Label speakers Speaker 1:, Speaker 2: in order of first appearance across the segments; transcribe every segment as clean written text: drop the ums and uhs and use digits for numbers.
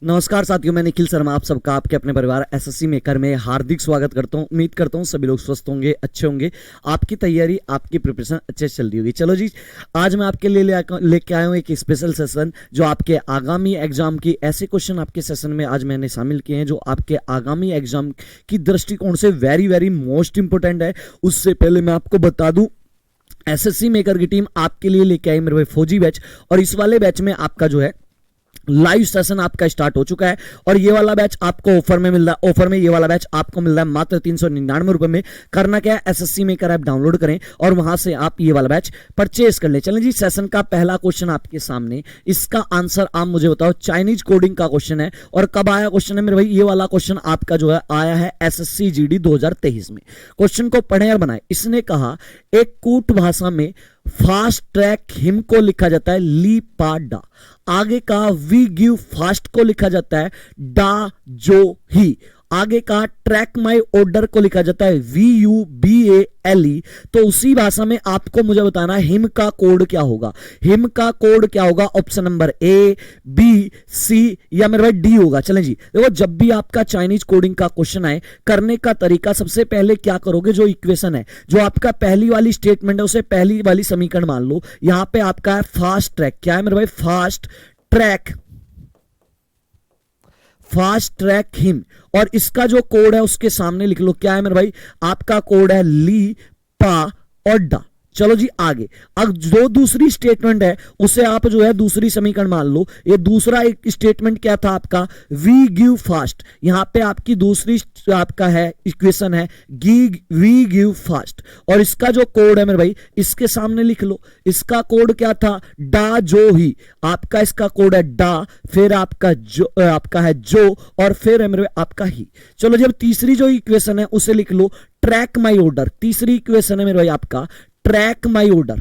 Speaker 1: नमस्कार साथियों, मैं निखिल शर्मा आप सबका आपके अपने परिवार एसएससी मेकर में हार्दिक स्वागत करता हूं। उम्मीद करता हूं सभी लोग स्वस्थ होंगे, अच्छे होंगे, आपकी तैयारी आपकी प्रिपरेशन अच्छे से चल रही होगी। चलो जी, आज मैं आपके लिए लेके आया हूं एक स्पेशल सेशन जो आपके आगामी एग्जाम की ऐसे क्वेश्चन आपके सेशन में आज मैंने शामिल किए हैं जो आपके आगामी एग्जाम की दृष्टिकोण से वेरी वेरी मोस्ट इंपोर्टेंट है। उससे पहले मैं आपको बता दूं, एसएससी मेकर की टीम आपके लिए लेके आई मेरे भाई फौजी बैच, और इस वाले बैच में आपका जो है लाइव सेशन आपका स्टार्ट हो चुका है और ये वाला बैच आपको ऑफर में मिल रहा है। ऑफर में ये वाला बैच आपको मिल रहा है मात्र 399 रुपए में। करना क्या है, एसएससी मेकर ऐप डाउनलोड करें और वहां से आप ये वाला बैच परचेज कर लें। चलें जी, सेशन का पहला क्वेश्चन आपके सामने, इसका आंसर आप मुझे बताओ। चाइनीज कोडिंग का क्वेश्चन है और कब आया क्वेश्चन है मेरे भाई, ये वाला क्वेश्चन आपका जो है आया है एसएससी जीडी 2023 में। क्वेश्चन को पढ़े और बनाए। इसने कहा एक कूट भाषा में फास्ट ट्रैक हिम को लिखा जाता है ली पा डा, आगे का वी गिव फास्ट को लिखा जाता है डा जो ही, आगे का ट्रैक माई ऑर्डर को लिखा जाता है VUBALE। तो उसी भाषा में आपको मुझे बताना है हिम का कोड क्या होगा। हिम का कोड क्या होगा? Option number A, B, C या मेरे भाई D होगा। चलें जी, देखो जब भी आपका चाइनीज कोडिंग का क्वेश्चन आए, करने का तरीका सबसे पहले क्या करोगे, जो इक्वेशन है, जो आपका पहली वाली स्टेटमेंट है उसे पहली वाली समीकरण मान लो। यहां पे आपका है फास्ट ट्रैक। क्या है मेरे भाई? Fast track, fast track him, और इसका जो कोड है उसके सामने लिख लो। क्या है मेरे भाई? आपका कोड है ली पा और डा। चलो जी आगे, अब जो दूसरी स्टेटमेंट है उसे आप जो है दूसरी समीकरण मान लो। ये दूसरा एक स्टेटमेंट क्या था आपका? We give fast. यहां पे आपकी दूसरी आपका है इक्वेशन है वी गिव फास्ट, और इसका जो कोड है मेरे भाई इसके सामने लिख लो। इसका कोड क्या था? डा जो ही। आपका इसका कोड है डा, फिर आपका जो आपका है जो, और फिर है मेरे भाई आपका ही। चलो जब तीसरी जो इक्वेशन है उसे लिख लो ट्रैक माई ऑर्डर। तीसरी इक्वेशन है मेरे भाई आपका ट्रैक माई ऑर्डर,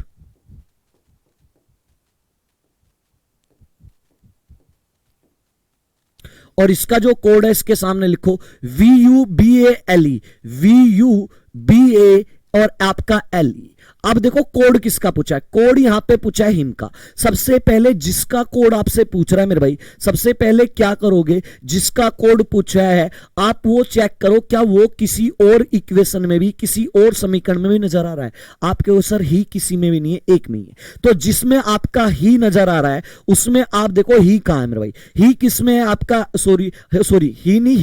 Speaker 1: और इसका जो कोड है इसके सामने लिखो VUBALE, VUBA और आपका LE। अब देखो कोड किसका पूछा है? कोड यहां पे पूछा है हिम का। सबसे पहले जिसका कोड आपसे पूछ रहा है मेरे भाई, सबसे पहले क्या करोगे, जिसका कोड पूछा है आप वो चेक करो क्या वो किसी और इक्वेशन में भी, किसी और समीकरण में भी नजर आ रहा है। आपके वो सर ही किसी में भी नहीं है, एक में ही है। तो जिसमें आपका ही नजर आ रहा है उसमें आप देखो ही कहां है मेरे भाई। ही किसमें है आपका? सॉरी ही नहीं,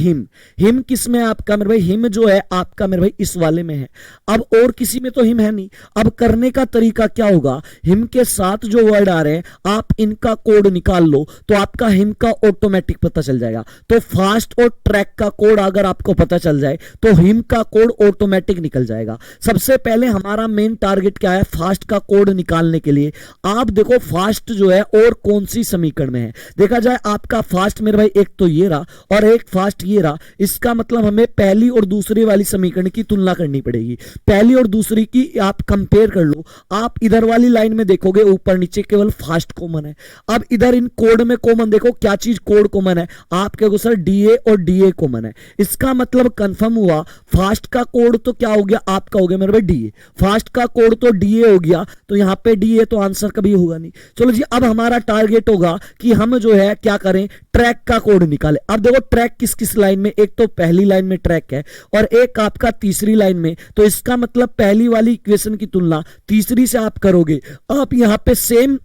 Speaker 1: हिम किसमें है आपका मेरे भाई? हिम जो है आपका मेरे भाई इस वाले में है। अब और किसी में तो हिम है नहीं। अब करने का तरीका क्या होगा, हिम के साथ जो वर्ड आ रहे हैं आप इनका कोड निकाल लो तो आपका हिम का ऑटोमेटिक पता चल जाएगा। तो फास्ट और ट्रैक का कोड अगर आपको पता चल जाए तो हिम का कोड ऑटोमेटिक निकल जाएगा। सबसे पहले हमारा मेन टारगेट क्या है? फास्ट का कोड निकालने के लिए आप देखो फास्ट जो है और कौन सी समीकरण में है। देखा जाए आपका फास्ट मेरे भाई एक तो ये रहा और एक फास्ट ये रहा। इसका मतलब हमें पहली और दूसरी वाली समीकरण की तुलना करनी पड़ेगी। पहली और दूसरी की आप कंपेयर कर लो। आप इधर वाली लाइन में देखोगे ऊपर नीचे केवल फास्ट कॉमन है। अब इधर इन कोड में कॉमन देखो, क्या चीज कोड कॉमन है? आपके सर DA और DA कॉमन है। इसका मतलब कंफर्म हुआ फास्ट का कोड तो क्या हो गया आपका? हो गया मेरे भाई DA। फास्ट का कोड तो DA हो गया, तो यहां पे DA तो आंसर कभी होगा नहीं। चलो जी, अब हमारा टारगेट होगा कि हम जो है क्या करें, ट्रैक का कोड निकाले। अब देखो ट्रैक किस किस लाइन में, एक तो पहली लाइन में ट्रैक है और एक आपका तीसरी लाइन में। तो इसका मतलब पहली वाली इक्वेशन की तुलना तीसरी से आप करोगे। आप यहां पे सेम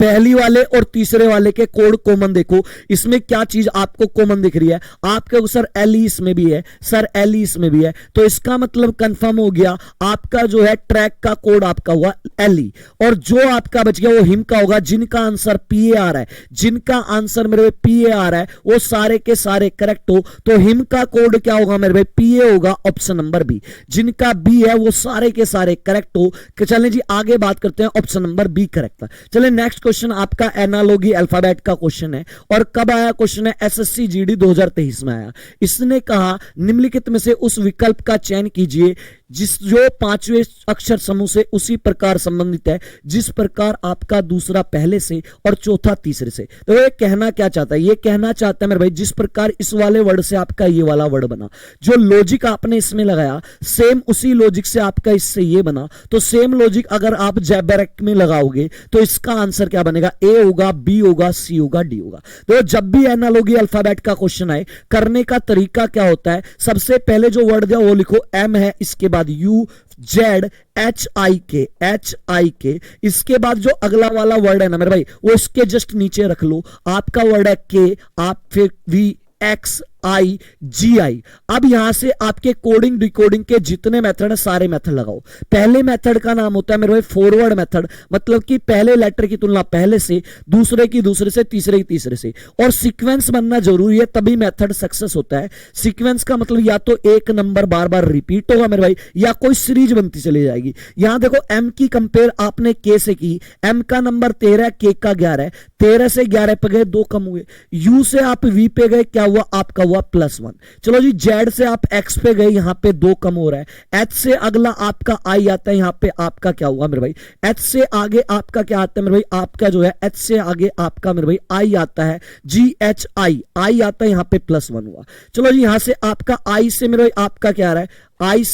Speaker 1: पहली वाले और तीसरे वाले के कोड कॉमन देखो। इसमें क्या चीज आपको कॉमन दिख रही है? आपके सर LE इसमें भी है, सर LE इसमें भी है। तो इसका मतलब कंफर्म हो गया आपका जो है ट्रैक का कोड आपका हुआ LE, और जो आपका बच गया वो हिम का होगा। जिनका आंसर PA आ रहा है, जिनका आंसर मेरे भाई PA आ रहा है वो सारे के सारे करेक्ट हो। तो हिम का कोड क्या होगा मेरे भाई? PA होगा, ऑप्शन नंबर B। जिनका B है वो सारे के सारे करेक्ट हो। चलें जी आगे बात करते हैं, ऑप्शन नंबर B करेक्ट है। चलें नेक्स्ट क्वेश्चन आपका एनालॉगी अल्फाबेट का क्वेश्चन है, और कब आया क्वेश्चन है? एसएससी जीडी 2023 में आया। इसने कहा निम्नलिखित में से उस विकल्प का चयन कीजिए जो पांचवें अक्षर समूह से उसी प्रकार संबंधित है जिस प्रकार आपका दूसरा पहले से और चौथा तीसरे से। तो ये कहना क्या चाहता है, ये कहना चाहता है मेरे भाई जिस प्रकार इस वाले वर्ड से आपका ये वाला वर्ड बना, जो लॉजिक आपने इसमें लगाया सेम उसी लॉजिक से आपका इससे ये बना, तो सेम लॉजिक अगर आप जैबरैक में लगाओगे तो इसका आंसर क्या बनेगा, ए होगा, बी होगा, सी होगा, डी होगा। तो जब भी एनालॉजी अल्फाबेट का क्वेश्चन आए करने का तरीका क्या होता है, सबसे पहले जो वर्ड दिया वो लिखो एम है, इसके बाद यू, जेड, एच आई के, इसके बाद जो अगला वाला वर्ड है ना मेरे भाई वो इसके जस्ट नीचे रख लो, आपका वर्ड है के, आप फिर वी, एक्स, आई, जी आई। अब यहां से आपके कोडिंग डिकोडिंग के जितने मेथड है सारे मेथड लगाओ। पहले मेथड का नाम होता है मेरे भाई फॉरवर्ड मेथड, मतलब कि पहले लेटर की तुलना पहले से, दूसरे की दूसरे से, तीसरे की तीसरे से, और सीक्वेंस बनना जरूरी है तभी मेथड सक्सेस होता है। सीक्वेंस का मतलब या तो एक नंबर बार बार रिपीट होगा मेरे भाई या कोई सीरीज बनती चली जाएगी। यहां देखो एम की कंपेयर आपने के से की, एम का नंबर 13, के का 11, 13 से 11 पे गए 2 कम हुए, यू से आप वी पे गए क्या हुआ, आपका हुआ +1। चलो जी जेड से आप एक्स पे गए, यहां पे 2 कम हो रहा है, एच से अगला आपका आई आता है, यहां पे आपका क्या हुआ मेरे भाई, एच से आगे आपका क्या आता है मेरे भाई, आपका जो है एच से आगे आपका मेरे भाई आई आता है, जी एच आई, आई आता है, यहां पे +1 हुआ। चलो जी यहां से आपका आई से मेरे भाई आपका क्या आ रहा है, आई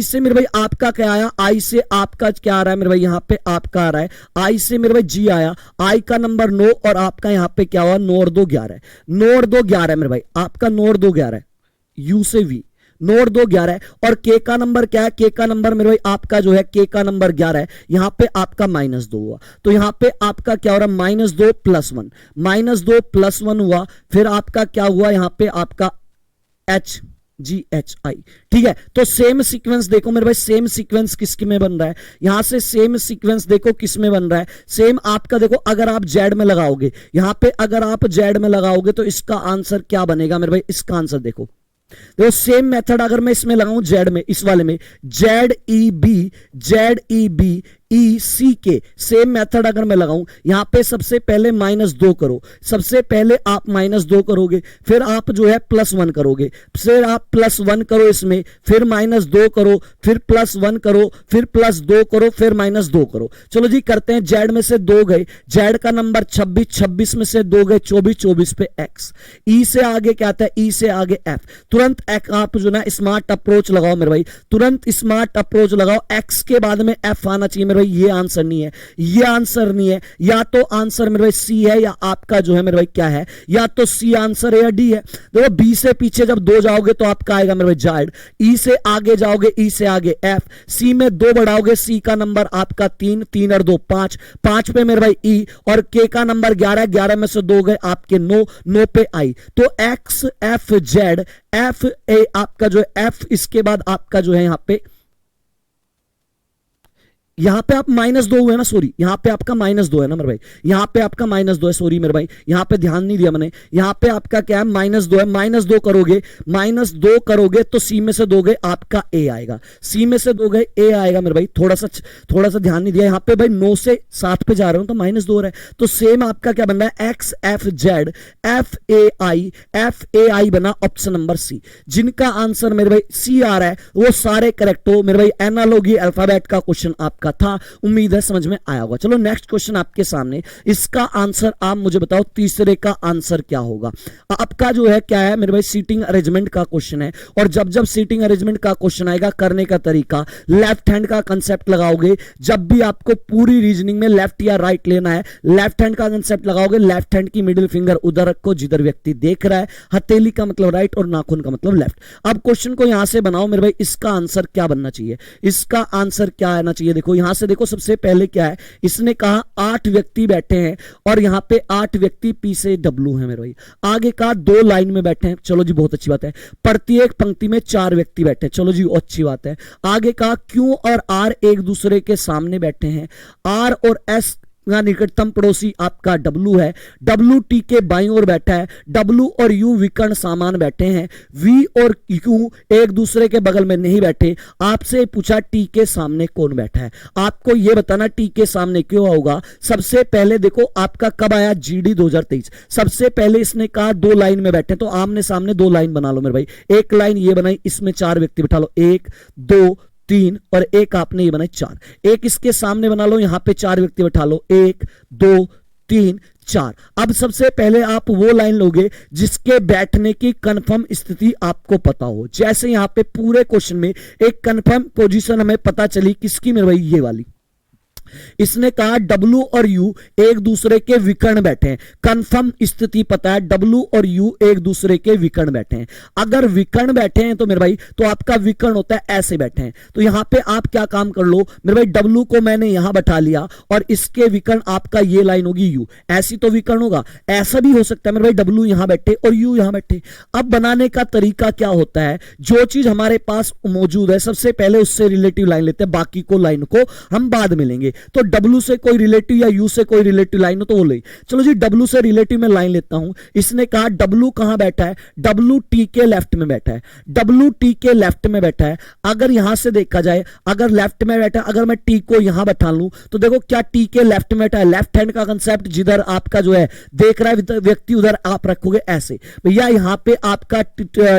Speaker 1: से मेरे भाई आपका क्या आया, आई से आपका क्या आ रहा है मेरे भाई, यहां पे आपका आ रहा है, आई से मेरे भाई जी आया, आई का नंबर 9 और आपका यहां पे क्या हुआ 9 और 2 11, 9 और 2 11 मेरे भाई, आपका 9 और 2 11, यू से वी 9 और 2 11 है, और के का नंबर क्या है, के का नंबर मेरे भाई आपका जो है के का नंबर 11 है, यहां पे आपका -2 हुआ, तो यहां पे आपका क्या हो रहा है -2 +1, -2 +1 हुआ, फिर आपका क्या हुआ यहां पे आपका एच, जी एच आई। ठीक है, तो सेम सीक्वेंस देखो मेरे भाई, सेम सीक्वेंस किसके में बन रहा है, यहां से सेम सीक्वेंस देखो किस में बन रहा है, सेम आपका देखो अगर आप जेड में लगाओगे, यहां पे अगर आप जेड में लगाओगे तो इसका आंसर क्या बनेगा मेरे भाई, इसका आंसर देखो सेम मेथड अगर मैं इसमें लगाऊं जेड में, इस वाले में जेड ई बी ई सी के, सेम मेथड अगर मैं लगाऊं, यहां पे सबसे पहले -2 करो, सबसे पहले आप -2 करोगे, फिर आप जो है +1 करोगे, फिर आप +1 करो इसमें, फिर -2 करो, फिर +1 करो, फिर +2 करो, फिर -2 करो। चलो जी करते हैं, जेड में से 2 गए, जेड का नंबर 26, 26 में से 2 गए 24, 24 पे एक्स, ई से आगे क्या आता है, ई से आगे एफ, तुरंत आप जो ना स्मार्ट अप्रोच लगाओ मेरे भाई, तुरंत स्मार्ट अप्रोच लगाओ, एक्स के बाद में एफ आना चाहिए मेरे भाई, ये आंसर नहीं है, ये आंसर नहीं है, या तो आंसर मेरे भाई सी है या आपका जो है मेरे भाई क्या है, या तो सी आंसर है या डी है। देखो बी से पीछे जब 2 जाओगे तो आपका आएगा मेरे भाई जेड, ई से आगे जाओगे, ई से आगे एफ, सी में 2 बढ़ाओगे, सी का नंबर आपका 3, 3 और 2 5, 5 पे मेरे भाई ई, और के का नंबर 11, 11 में से 2 गए आपके 9, 9 पे आई, तो एक्स एफ जेड एफ ए आपका जो है एफ, इसके बाद आपका जो है यहां पे आप -2 हुए ना, सॉरी यहां पे आपका -2 है ना मेरे भाई, यहां पे आपका -2 है, सॉरी मेरे भाई यहां पे ध्यान नहीं दिया मैंने, यहां पे आपका क्या है -2 है, -2 करोगे, -2 करोगे तो सी में से 2 गए आपका ए आएगा, सी में से 2 गए ए आएगा मेरे भाई, थोड़ा सा ध्यान नहीं दिया, यहां पे भाई 9 से 7 पे जा रहा हूं तो -2 है, तो सेम आपका क्या बन रहा है, X F Z F A I बना ऑप्शन नंबर सी। जिनका आंसर मेरे भाई सी आ रहा है वो सारे करेक्ट हो मेरे भाई, एनालॉजी अल्फाबेट का क्वेश्चन आपका था, उम्मीद है समझ में आया होगा। चलो नेक्स्ट क्वेश्चन आपके सामने, इसका आंसर आप मुझे बताओ, तीसरे का आंसर क्या होगा। आपका जो है क्या है मेरे भाई, सीटिंग अरेंजमेंट का क्वेश्चन है, और जब सीटिंग अरेंजमेंट का क्वेश्चन आएगा करने का तरीका, लेफ्ट हैंड का कंसेप्ट लगाओगे, जब भी आपको पूरी रीजनिंग में लेफ्ट या राइट लेना है, लेफ्ट हैंड का कंसेप्ट लगाओगे, लेफ्ट हैंड की मिडिल फिंगर उधर रखो जिधर व्यक्ति देख रहा है, हथेली का मतलब राइट और नाखून का मतलब लेफ्ट। अब क्वेश्चन को यहां से बनाओ मेरे भाई, इसका आंसर क्या बनना चाहिए, इसका आंसर क्या आना चाहिए, देखो यहां से देखो सबसे पहले क्या है, इसने कहा 8 व्यक्ति बैठे हैं, और यहां पे 8 व्यक्ति पी से डब्ल्यू है मेरे भाई, आगे कहा 2 लाइन में बैठे हैं, चलो जी बहुत अच्छी बात है, प्रत्येक पंक्ति में 4 व्यक्ति बैठे हैं, चलो जी अच्छी बात है, आगे कहा क्यू और आर एक दूसरे के सामने बैठे हैं, आर और एस का निकटतम पड़ोसी आपका डब्लू है, डब्लू टी के बाईं ओर बैठा है, डब्लू और यू विकर्ण सामान बैठे हैं, वी और यू एक दूसरे के बगल में नहीं बैठे। आपसे पूछा टी के सामने कौन बैठा है, आपको यह बताना टी के सामने क्यों होगा। सबसे पहले देखो आपका कब आया, जीडी 2023। सबसे पहले इसने कहा दो लाइन में बैठे, तो आमने सामने दो लाइन बना लो मेरे भाई। एक लाइन ये बनाई, इसमें 4 व्यक्ति बिठा लो, 1 2 3 और एक आपने ये बनाई 4। एक इसके सामने बना लो, यहां पे 4 व्यक्ति बिठा लो, 1 2 3 4। अब सबसे पहले आप वो लाइन लोगे जिसके बैठने की कंफर्म स्थिति आपको पता हो। जैसे यहां पे पूरे क्वेश्चन में एक कंफर्म पोजीशन हमें पता चली, किसकी मेरे भाई, ये वाली। इसने कहा डब्लू और यू एक दूसरे के विकर्ण बैठे हैं, कंफर्म स्थिति पता है, डब्लू और यू एक दूसरे के विकर्ण बैठे हैं। अगर विकर्ण बैठे हैं तो मेरे भाई, तो आपका विकर्ण होता है ऐसे बैठे हैं। तो यहां पे आप क्या काम कर लो मेरे भाई, डब्लू को मैंने यहां बैठा लिया और इसके विकर्ण आपका ये लाइन होगी यू, ऐसी तो विकर्ण होगा। ऐसा भी हो सकता है मेरे भाई, डब्लू यहां बैठे और यू यहां बैठे। अब बनाने का तरीका क्या होता है, जो चीज हमारे पास मौजूद है सबसे पहले उससे रिलेटिव लाइन लेते हैं, बाकी को लाइन को हम बाद में लेंगे। तो W से कोई रिलेटिव या U से कोई रिलेटिव लाइन हो तो वो ले। चलो जी, W से रिलेटिव में लाइन लेता हूं। इसने कहा W कहां बैठा है, W T के लेफ्ट में बैठा है, W T के लेफ्ट में बैठा है। अगर यहां से देखा जाए, अगर लेफ्ट में बैठा है, अगर मैं T को यहां बैठा लूं तो देखो क्या T के लेफ्ट में बैठा है, लेफ्ट हैंड का कंसेप्ट, जिधर आपका जो है देख रहा है व्यक्ति उधर आप रखोगे ऐसे। भैया यहां पे आपका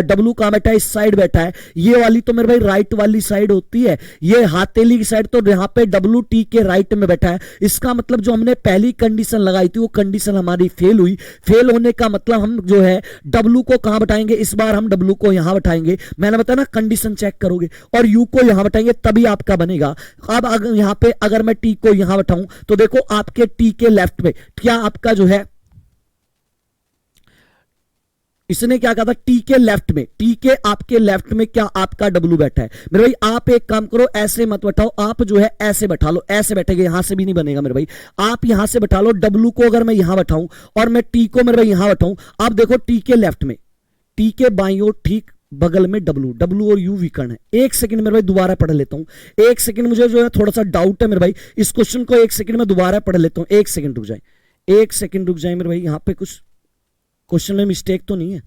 Speaker 1: W कहां बैठा है, इस साइड बैठा है। ये वाली तो मेरे भाई राइट वाली साइड होती है, ये हाथेली की साइड, तो यहां पे W T के राइट में बैठा है। इसका मतलब जो हमने पहली कंडीशन लगाई थी वो कंडीशन हमारी फेल हुई। फेल होने का मतलब हम जो है W को कहां बैठाएंगे, इस बार हम W को यहां बैठाएंगे। मैंने बताया ना, कंडीशन चेक करोगे और U को यहां बैठाएंगे तभी आपका बनेगा। अब अगर यहां पे अगर मैं T को यहां बैठाऊं तो देखो आपके T के लेफ्ट में क्या आपका जो है, इसने क्या कहा था, टी के लेफ्ट में, टी के आपके लेफ्ट में क्या आपका डब्लू बैठा है। मेरे भाई आप एक काम करो, ऐसे मत बैठाओ, आप जो है ऐसे बैठा लो, ऐसे बैठेगा, यहां से भी नहीं बनेगा मेरे भाई। आप यहां से बैठा लो, डब्लू को अगर मैं यहां बैठाऊं और मैं टी को मेरे भाई यहां बैठाऊं, आप देखो टी के लेफ्ट में, टी के बाईं ओर ठीक बगल में डब्लू, डब्लू और यू विकर्ण है। एक सेकंड मेरे भाई दोबारा पढ़ लेता हूं, एक सेकंड, मुझे जो है थोड़ा सा डाउट है मेरे भाई, इस क्वेश्चन को एक सेकंड में दोबारा पढ़ लेता हूं। एक सेकंड रुक जाए, एक सेकंड रुक जाए मेरे भाई, यहां पे कुछ क्वेश्चन में मिस्टेक तो नहीं है।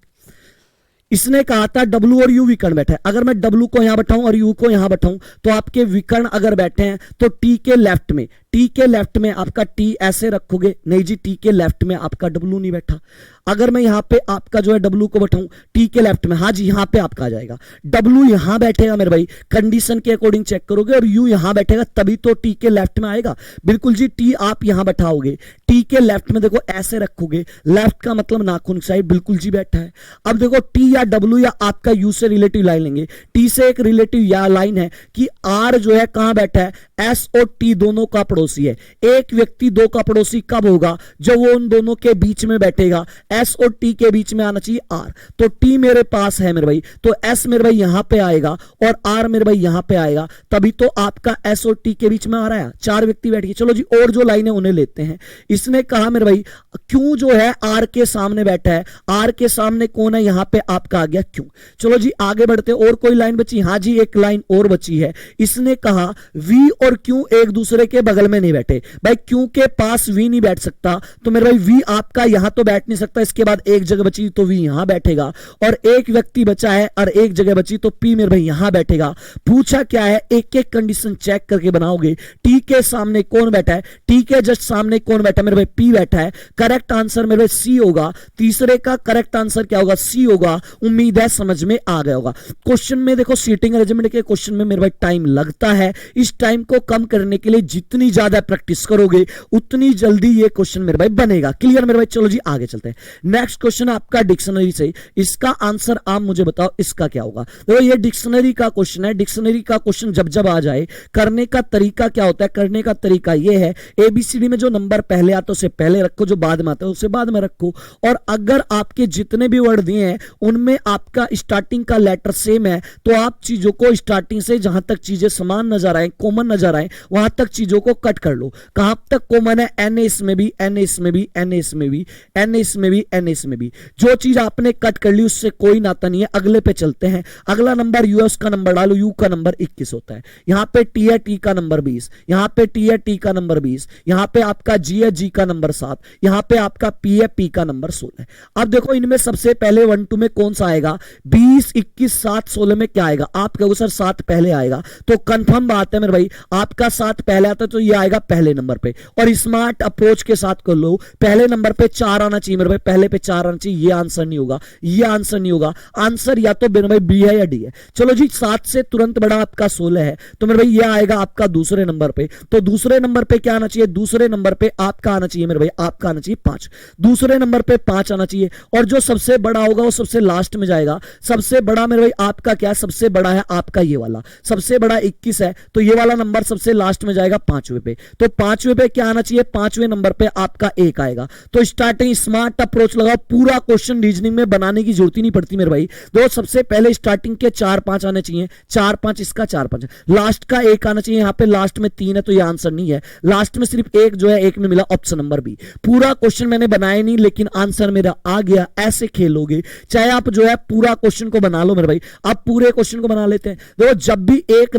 Speaker 1: इसने कहा था W और U विकर्ण बैठा है। अगर मैं W को यहां बैठाऊं और U को यहां बैठाऊं तो आपके विकर्ण अगर बैठे हैं तो T के लेफ्ट में, T के लेफ्ट में आपका T ऐसे रखोगे, नहीं जी T के लेफ्ट में आपका W नहीं बैठा। अगर मैं यहां पे आपका जो है W को बैठाऊं T के लेफ्ट में, हाँ जी यहां पे आपका आ जाएगा। W यहां बैठेगा मेरे भाई, कंडीशन के अकॉर्डिंग चेक करोगे, और U यहां बैठेगा तभी तो T के लेफ्ट में आएगा। बिल्कुल जी, T आप यहां बैठाओगे, T के लेफ्ट में देखो ऐसे रखोगे, लेफ्ट का मतलब नाखून साइड, बिल्कुल जी बैठा है। अब देखो T या W या आपका U से रिलेटिव लाइन लेंगे। T से एक रिलेटिव या लाइन है कि R जो है कहां बैठा है, S और T दोनों का पड़ोसी है। एक व्यक्ति दो का पड़ोसी कब होगा, जब वो उन दोनों के बीच में बैठेगा। S और T के बीच में आना चाहिए R, तो T मेरे पास है मेरे भाई, तो S मेरे भाई यहां पे आएगा और R मेरे भाई यहां पे आएगा, तभी तो आपका S और T के बीच में आ रहा है। 4 व्यक्ति बैठ गए। चलो जी, और जो लाइन है उन्हें लेते हैं। इसने कहा मेरे भाई क्यों जो है R के सामने बैठा है, R के सामने कौन है, यहां पे आपका आ गया क्यों। चलो जी आगे बढ़ते, और कोई लाइन बची, हाँ जी एक लाइन और बची है। इसने कहा V और Q एक दूसरे के बगल में नहीं बैठे। भाई Q के पास V नहीं बैठ सकता, तो मेरे भाई V आपका यहां तो बैठ नहीं सकता, इसके बाद एक जगह बची तो V यहां बैठेगा, और एक व्यक्ति बचा है और एक जगह बची तो P मेरे भाई यहां बैठेगा। पूछा क्या है, एक एक कंडीशन चेक करके बनाओगे। T के सामने कौन बैठा है, T के जस्ट सामने कौन बैठा है, मेरे भाई P बैठा है। करेक्ट आंसर मेरे भाई C होगा। तीसरे का करेक्ट आंसर क्या होगा, C होगा। उम्मीद है समझ में आ गया होगा। क्वेश्चन में देखो, सीटिंग अरेंजमेंट के क्वेश्चन में मेरे भाई टाइम लगता है। इस टाइम को कम करने के लिए जितनी ज्यादा प्रैक्टिस करोगे उतनी जल्दी ये क्वेश्चन मेरे भाई बनेगा। क्लियर मेरे भाई। चलो जी आगे चलते हैं। नेक्स्ट क्वेश्चन आपका डिक्शनरी से, इसका आंसर आप मुझे बताओ इसका क्या होगा। देखो ये डिक्शनरी का क्वेश्चन है। डिक्शनरी का क्वेश्चन जब जब आ जाए, करने का तरीका क्या होता है, करने का तरीका ये है, ABCD में जो नंबर पहले आता है उसे पहले रखो, जो बाद में आता है उसे बाद में रखो, और अगर आपके जितने भी वर्ड दिए हैं उनमें आपका स्टार्टिंग का लेटर सेम है तो आप चीजों को स्टार्टिंग से जहां तक चीजें समान नजर आए, कॉमन नजर आ रहा है वहां तक चीजों को कट कर लो। कहां तक कॉमन है, एन इसमें भी, एन इसमें भी, एन इसमें भी, एन इसमें भी, एन इसमें भी। जो चीज आपने कट कर ली उससे कोई नाता नहीं है। अगले पे चलते हैं। अगला नंबर यू है, उसका नंबर डालो, यू का नंबर 21 होता है। यहां पे टी है, टी का नंबर 20, यहां पे टी है, टी का नंबर 20, यहां पे आपका जी है, जी का नंबर 7, यहां पे आपका पी है, पी का नंबर 16। अब देखो इनमें सबसे पहले 1 2 में कौन सा आएगा, 20 21 7 16 में क्या आएगा, आप कहोगे सर 7 पहले आएगा, तो कंफर्म बात है मेरे भाई, आपका 7 पहले आता है तो ये आएगा पहले नंबर पे। और स्मार्ट अप्रोच के साथ कर लो, पहले नंबर पे 4 आना चाहिए मेरे भाई, पहले पे 4 आना चाहिए। ये आंसर नहीं होगा, ये आंसर नहीं होगा, आंसर या तो मेरे भाई बी है या डी है। चलो जी 7 से तुरंत बड़ा आपका 16 है, तो मेरे भाई ये आएगा आपका दूसरे नंबर पे। तो दूसरे नंबर पे क्या आना चाहिए, दूसरे नंबर पे आपका आना चाहिए मेरे भाई, आपका आना चाहिए 5, दूसरे नंबर पे 5 आना चाहिए। और जो सबसे बड़ा होगा वो सबसे लास्ट में जाएगा। सबसे बड़ा मेरे भाई आपका क्या है, सबसे बड़ा है आपका ये वाला, सबसे बड़ा 21 है, तो ये वाला नंबर सबसे लास्ट में जाएगा 5वें पे। तो 5वें पे क्या आना चाहिए, 5वें नंबर पे आपका 1 आएगा। तो स्टार्टिंग स्मार्ट अप्रोच लगाओ, पूरा क्वेश्चन रीजनिंग में बनाने की जरूरत ही नहीं पड़ती मेरे भाई। दो सबसे पहले स्टार्टिंग के 4 5 आने चाहिए, 4 5 इसका 4 5, लास्ट का 1 आना चाहिए। यहाँ पे लास्ट में 3 है तो ये आंसर नहीं है, लास्ट में सिर्फ 1 जो है 1 में मिला, ऑप्शन नंबर बी। पूरा क्वेश्चन मैंने बनाया नहीं लेकिन आंसर मेरा आ गया। ऐसे खेलोगे चाहे आप जो है पूरा क्वेश्चन को बना लो मेरे भाई। आप पूरे क्वेश्चन को बना लेते हैं। देखो जब भी एक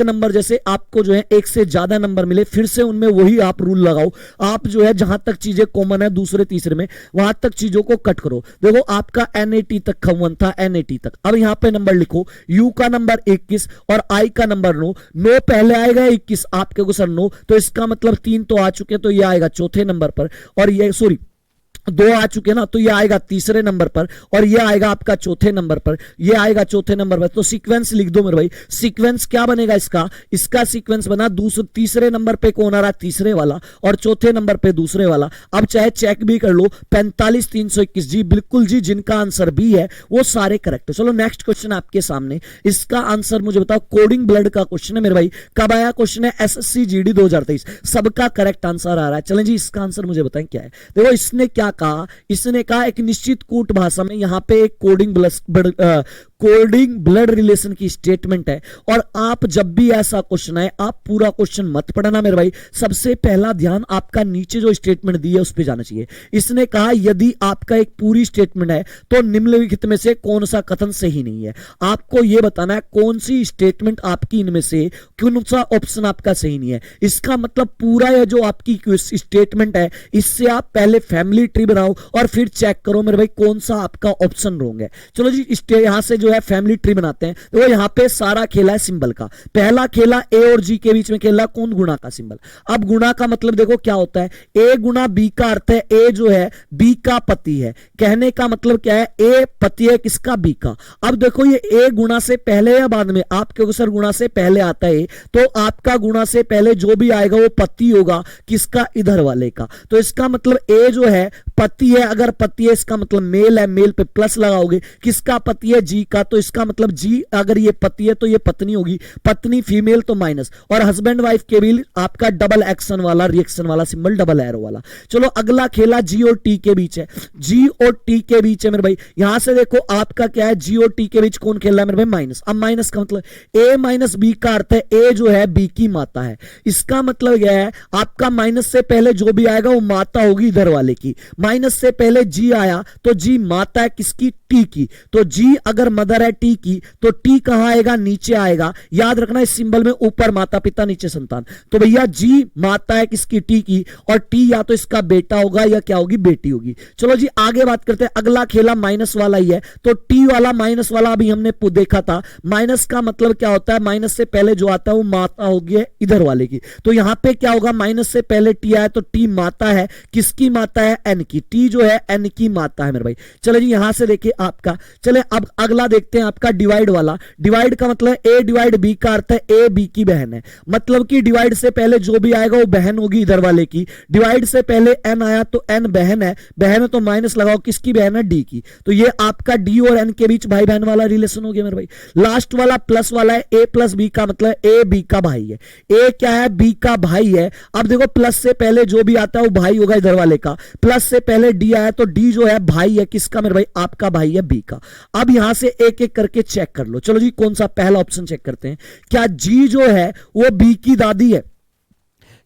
Speaker 1: नंबर जैसे आपको जो है 1 से ज्यादा नंबर मिले, फिर से उनमें वही आप रूल लगाओ। आप जो है जहां तक चीजें कॉमन है दूसरे तीसरे में, वहां तक चीजों को कट करो। देखो आपका NAT तक खवन था, NAT तक। अब यहां पे नंबर लिखो, U का नंबर 21 और I का नंबर 9। 9 पहले आएगा 21, आपके को सर 9, तो इसका मतलब 3 तो आ चुके, तो ये आएगा चौथे नंबर पर। और ये सॉरी 2 आ चुके ना, तो ये आएगा तीसरे नंबर पर, और ये आएगा आपका चौथे नंबर पर, ये आएगा चौथे नंबर पर। तो सीक्वेंस लिख दो मेरे भाई। सीक्वेंस क्या बनेगा इसका सीक्वेंस बना, तीसरे नंबर पे कौन आ रहा है, तीसरे वाला, और चौथे नंबर पे दूसरे वाला। अब चाहे चेक भी कर लो, 45 321 जी, बिल्कुल जी, जिनका आंसर बी है वो सारे करेक्ट है। चलो नेक्स्ट क्वेश्चन आपके सामने, इसका आंसर मुझे बताओ। कोडिंग ब्लड का क्वेश्चन है मेरे भाई। कब आया क्वेश्चन है, SSC GD 2023। सबका करेक्ट आंसर आ रहा है। चलें जी इसका आंसर मुझे बताएं क्या है। देखो इसने क्या कहा, इसने कहा एक निश्चित कूट भाषा में, यहां पे एक कोडिंग ब्लड रिलेशन की स्टेटमेंट है। और आप जब भी ऐसा क्वेश्चन आए, आप पूरा क्वेश्चन मत पढ़ना मेरे भाई। सबसे पहला ध्यान आपका नीचे जो स्टेटमेंट दी है उस पे जाना चाहिए। इसने कहा यदि आपका एक पूरी स्टेटमेंट है तो निम्नलिखित में से कौन सा कथन सही नहीं है। आपको यह बताना है कौन सी स्टेटमेंट आपकी इनमें से कौन सा ऑप्शन आपका सही नहीं है। इसका मतलब पूरा यह जो आपकी स्टेटमेंट है, इससे आप पहले फैमिली ट्री बनाओ और फिर चेक करो मेरे भाई कौन सा आपका ऑप्शन रॉन्ग है। चलो जी यहां से जो है फैमिली ट्री बनाते हैं। तो यहां पे सारा खेला है सिंबल का। पहला खेला ए और जी के बीच में खेला कौन, गुणा का सिंबल। अब गुणा का मतलब देखो क्या होता है, ए गुणा बी का अर्थ है ए जो है बी का पति है। कहने का मतलब क्या है, ए पति है किसका, बी का। अब देखो ये ए गुणा से पहले या बाद में, आपके सर गुणा से पहले आता है, तो आपका गुणा से पहले जो भी आएगा वो पति होगा किसका, इधर वाले का। तो इसका मतलब ए जो है पति है, अगर पति है इसका मतलब मेल है, मेल पे प्लस लगाओगे। किसका पति है, जी का, तो इसका मतलब जी अगर ये पति है तो ये पत्नी होगी, पत्नी फीमेल तो माइनस। और हस्बैंड वाइफ के भी आपका डबल एक्शन वाला, रिएक्शन वाला सिंबल, डबल एरो वाला। चलो अगला खेला जी और टी के बीच है। जी और टी के बीच है मेरे भाई। यहां से देखो आपका क्या है, जी और टी के बीच कौन खेल रहा है मेरे भाई, माइनस। अब माइनस का मतलब ए माइनस बी का अर्थ है ए जो है बी की माता है। इसका मतलब यह है आपका माइनस से पहले जो भी आएगा वो माता होगी इधर वाले की। माइनस से पहले जी आया तो जी माता है किसकी, टी की। तो जी अगर मदर है टी की तो टी कहां आएगा, नीचे आएगा। याद रखना इस सिंबल में ऊपर माता पिता नीचे संतान। तो भैया जी माता है किसकी, टी की, और टी या तो इसका बेटा होगा या क्या होगी, बेटी होगी। चलो जी आगे बात करते हैं। अगला खेला माइनस वाला ही है। तो टी वाला माइनस वाला अभी हमने देखा था। माइनस का मतलब क्या होता है, माइनस से पहले जो आता है वो माता होगी इधर वाले की। तो यहां पे क्या होगा, माइनस से पहले टी आया तो टी माता है किसकी, माता है एन की। टी जो है एन की माता है मेरे भाई। चले जी यहां से देखिए आपका। चले अब अगला देखते हैं आपका डिवाइड वाला। डिवाइड का मतलब ए डिवाइड बी का अर्थ है ए बी की बहन है। मतलब कि डिवाइड से पहले जो भी आएगा वो बहन होगी इधर वाले की। डिवाइड से पहले एन आया तो एन बहन है, बहन है तो माइनस लगाओ, किसकी बहन है, डी की। तो ये आपका डी और एन के बीच भाई बहन वाला रिलेशन हो गया मेरे भाई। लास्ट वाला प्लस वाला है, ए प्लस बी का मतलब ए बी का भाई है। ए क्या है, बी का भाई है। अब देखो प्लस से पहले जो भी आता है वो भाई होगा इधर वाले का। प्लस से पहले डी आया तो डी जो है भाई है किसका मेरे भाई, आपका भाई है बी का। अब यहां से एक एक करके चेक कर लो। चलो जी, कौन सा पहला ऑप्शन चेक करते हैं। क्या जी जो है वो बी की दादी है?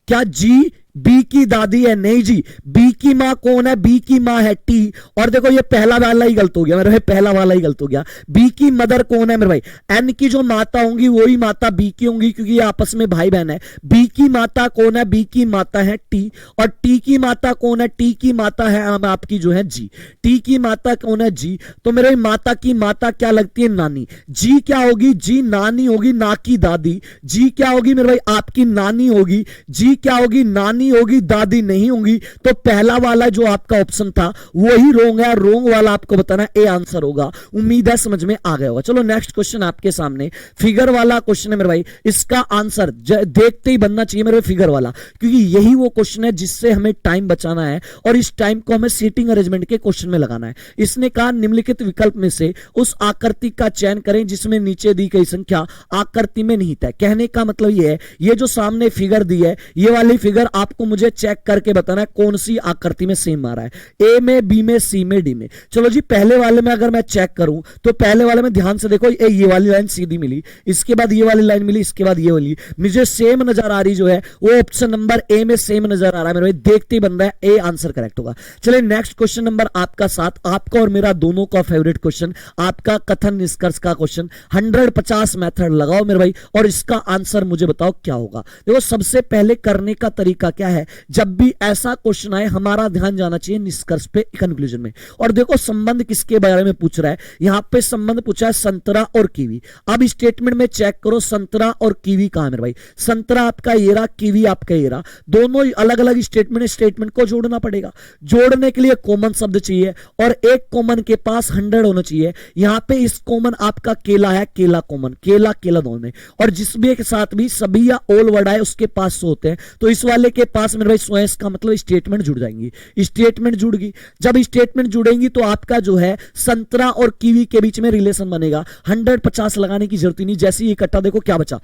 Speaker 1: क्या जी बी की दादी है? नहीं जी। बी की मां कौन है? बी की मां है टी। और देखो ये पहला वाला ही गलत हो गया मेरे भाई, पहला वाला ही गलत हो गया। बी की मदर कौन है मेरे भाई? एन की जो माता होंगी वही माता बी की होंगी, क्योंकि ये आपस में भाई बहन है। बी की माता कौन है? बी की माता है टी। और टी की माता कौन है? टी की माता है आपकी जो है जी। टी की माता कौन है? जी। तो मेरे माता की माता क्या लगती है? नानी। जी क्या होगी? जी नानी होगी, ना की दादी। जी क्या होगी मेरे भाई? आपकी नानी होगी। जी क्या होगी? नानी होगी, दादी नहीं होगी। तो पहला वाला जो आपका ऑप्शन था वही रोंग है, रोंग वाला आपको बताना ए आंसर होगा। उम्मीद है समझ में आ गया होगा। चलो नेक्स्ट क्वेश्चन आपके सामने फिगर वाला क्वेश्चन है मेरे भाई। इसका आंसर देखते ही बनना चाहिए मेरे फिगर वाला, क्योंकि यही वो क्वेश्चन है जिससे हमें टाइम बचाना है और इस टाइम को हमें सीटिंग अरेंजमेंट के क्वेश्चन में लगाना है। इसने कहा निम्नलिखित विकल्प में से उस आकृति का चयन करें जिसमें नीचे दी गई संख्या आकृति में निहित है। कहने का मतलब ये है, ये जो सामने फिगर दी है ये वाली फिगर आपको मुझे चेक करके बताना है कौन सी आकृति में सेम आ रहा है, ए में, बी में, सी में, डी में। चलो जी, पहले वाले में अगर मैं चेक करूं तो पहले वाले में ध्यान से देखो, ये वाली लाइन सीधी मिली, इसके बाद ये वाली लाइन मिली, इसके बाद ये वाली मुझे सेम नजर आ रही जो है वो ऑप्शन नंबर ए में सेम नजर आ रहा है मेरे भाई। देखते ही बन रहा है ए आंसर करेक्ट होगा। चलिए नेक्स्ट क्वेश्चन नंबर आपका 7, आपका और मेरा दोनों का फेवरेट क्वेश्चन, आपका कथन निष्कर्ष का क्वेश्चन। 150 मेथड लगाओ मेरे भाई और इसका आंसर मुझे बताओ क्या होगा। देखो सबसे पहले करने का तरीका क्या है, जब भी ऐसा क्वेश्चन आए हमारा ध्यान जाना चाहिए निष्कर्ष पे, कंक्लूजन में। और देखो संबंध किसके बारे में पूछ रहा है, यहां पे संबंध पूछा है संतरा और कीवी। अब स्टेटमेंट में चेक करो संतरा और कीवी कहां है मेरे भाई। संतरा आपका ये रहा, कीवी आपका ये रहा, दोनों अलग अलग स्टेटमेंट को जोड़ना पड़ेगा। जोड़ने के लिए कॉमन शब्द चाहिए और एक कॉमन के पास 100 होना चाहिए। यहां पे इस कॉमन आपका केला है, केला कॉमन, केला केला दोनों में। और जिसमें के साथ भी सभी या ऑल वर्ड आए उसके पास 100 होते हैं, तो इस वाले के पास मेरे भाई 100 का मतलब स्टेटमेंट जुड़ जाएंगी। स्टेटमेंट जुड़गी, जब स्टेटमेंट जुड़ेंगी तो आपका जो है संतरा और कीवी के बीच में रिलेशन बनेगा। 150 लगाने की जरूरत ही नहीं। जैसे ये इकट्ठा देखो क्या बचा,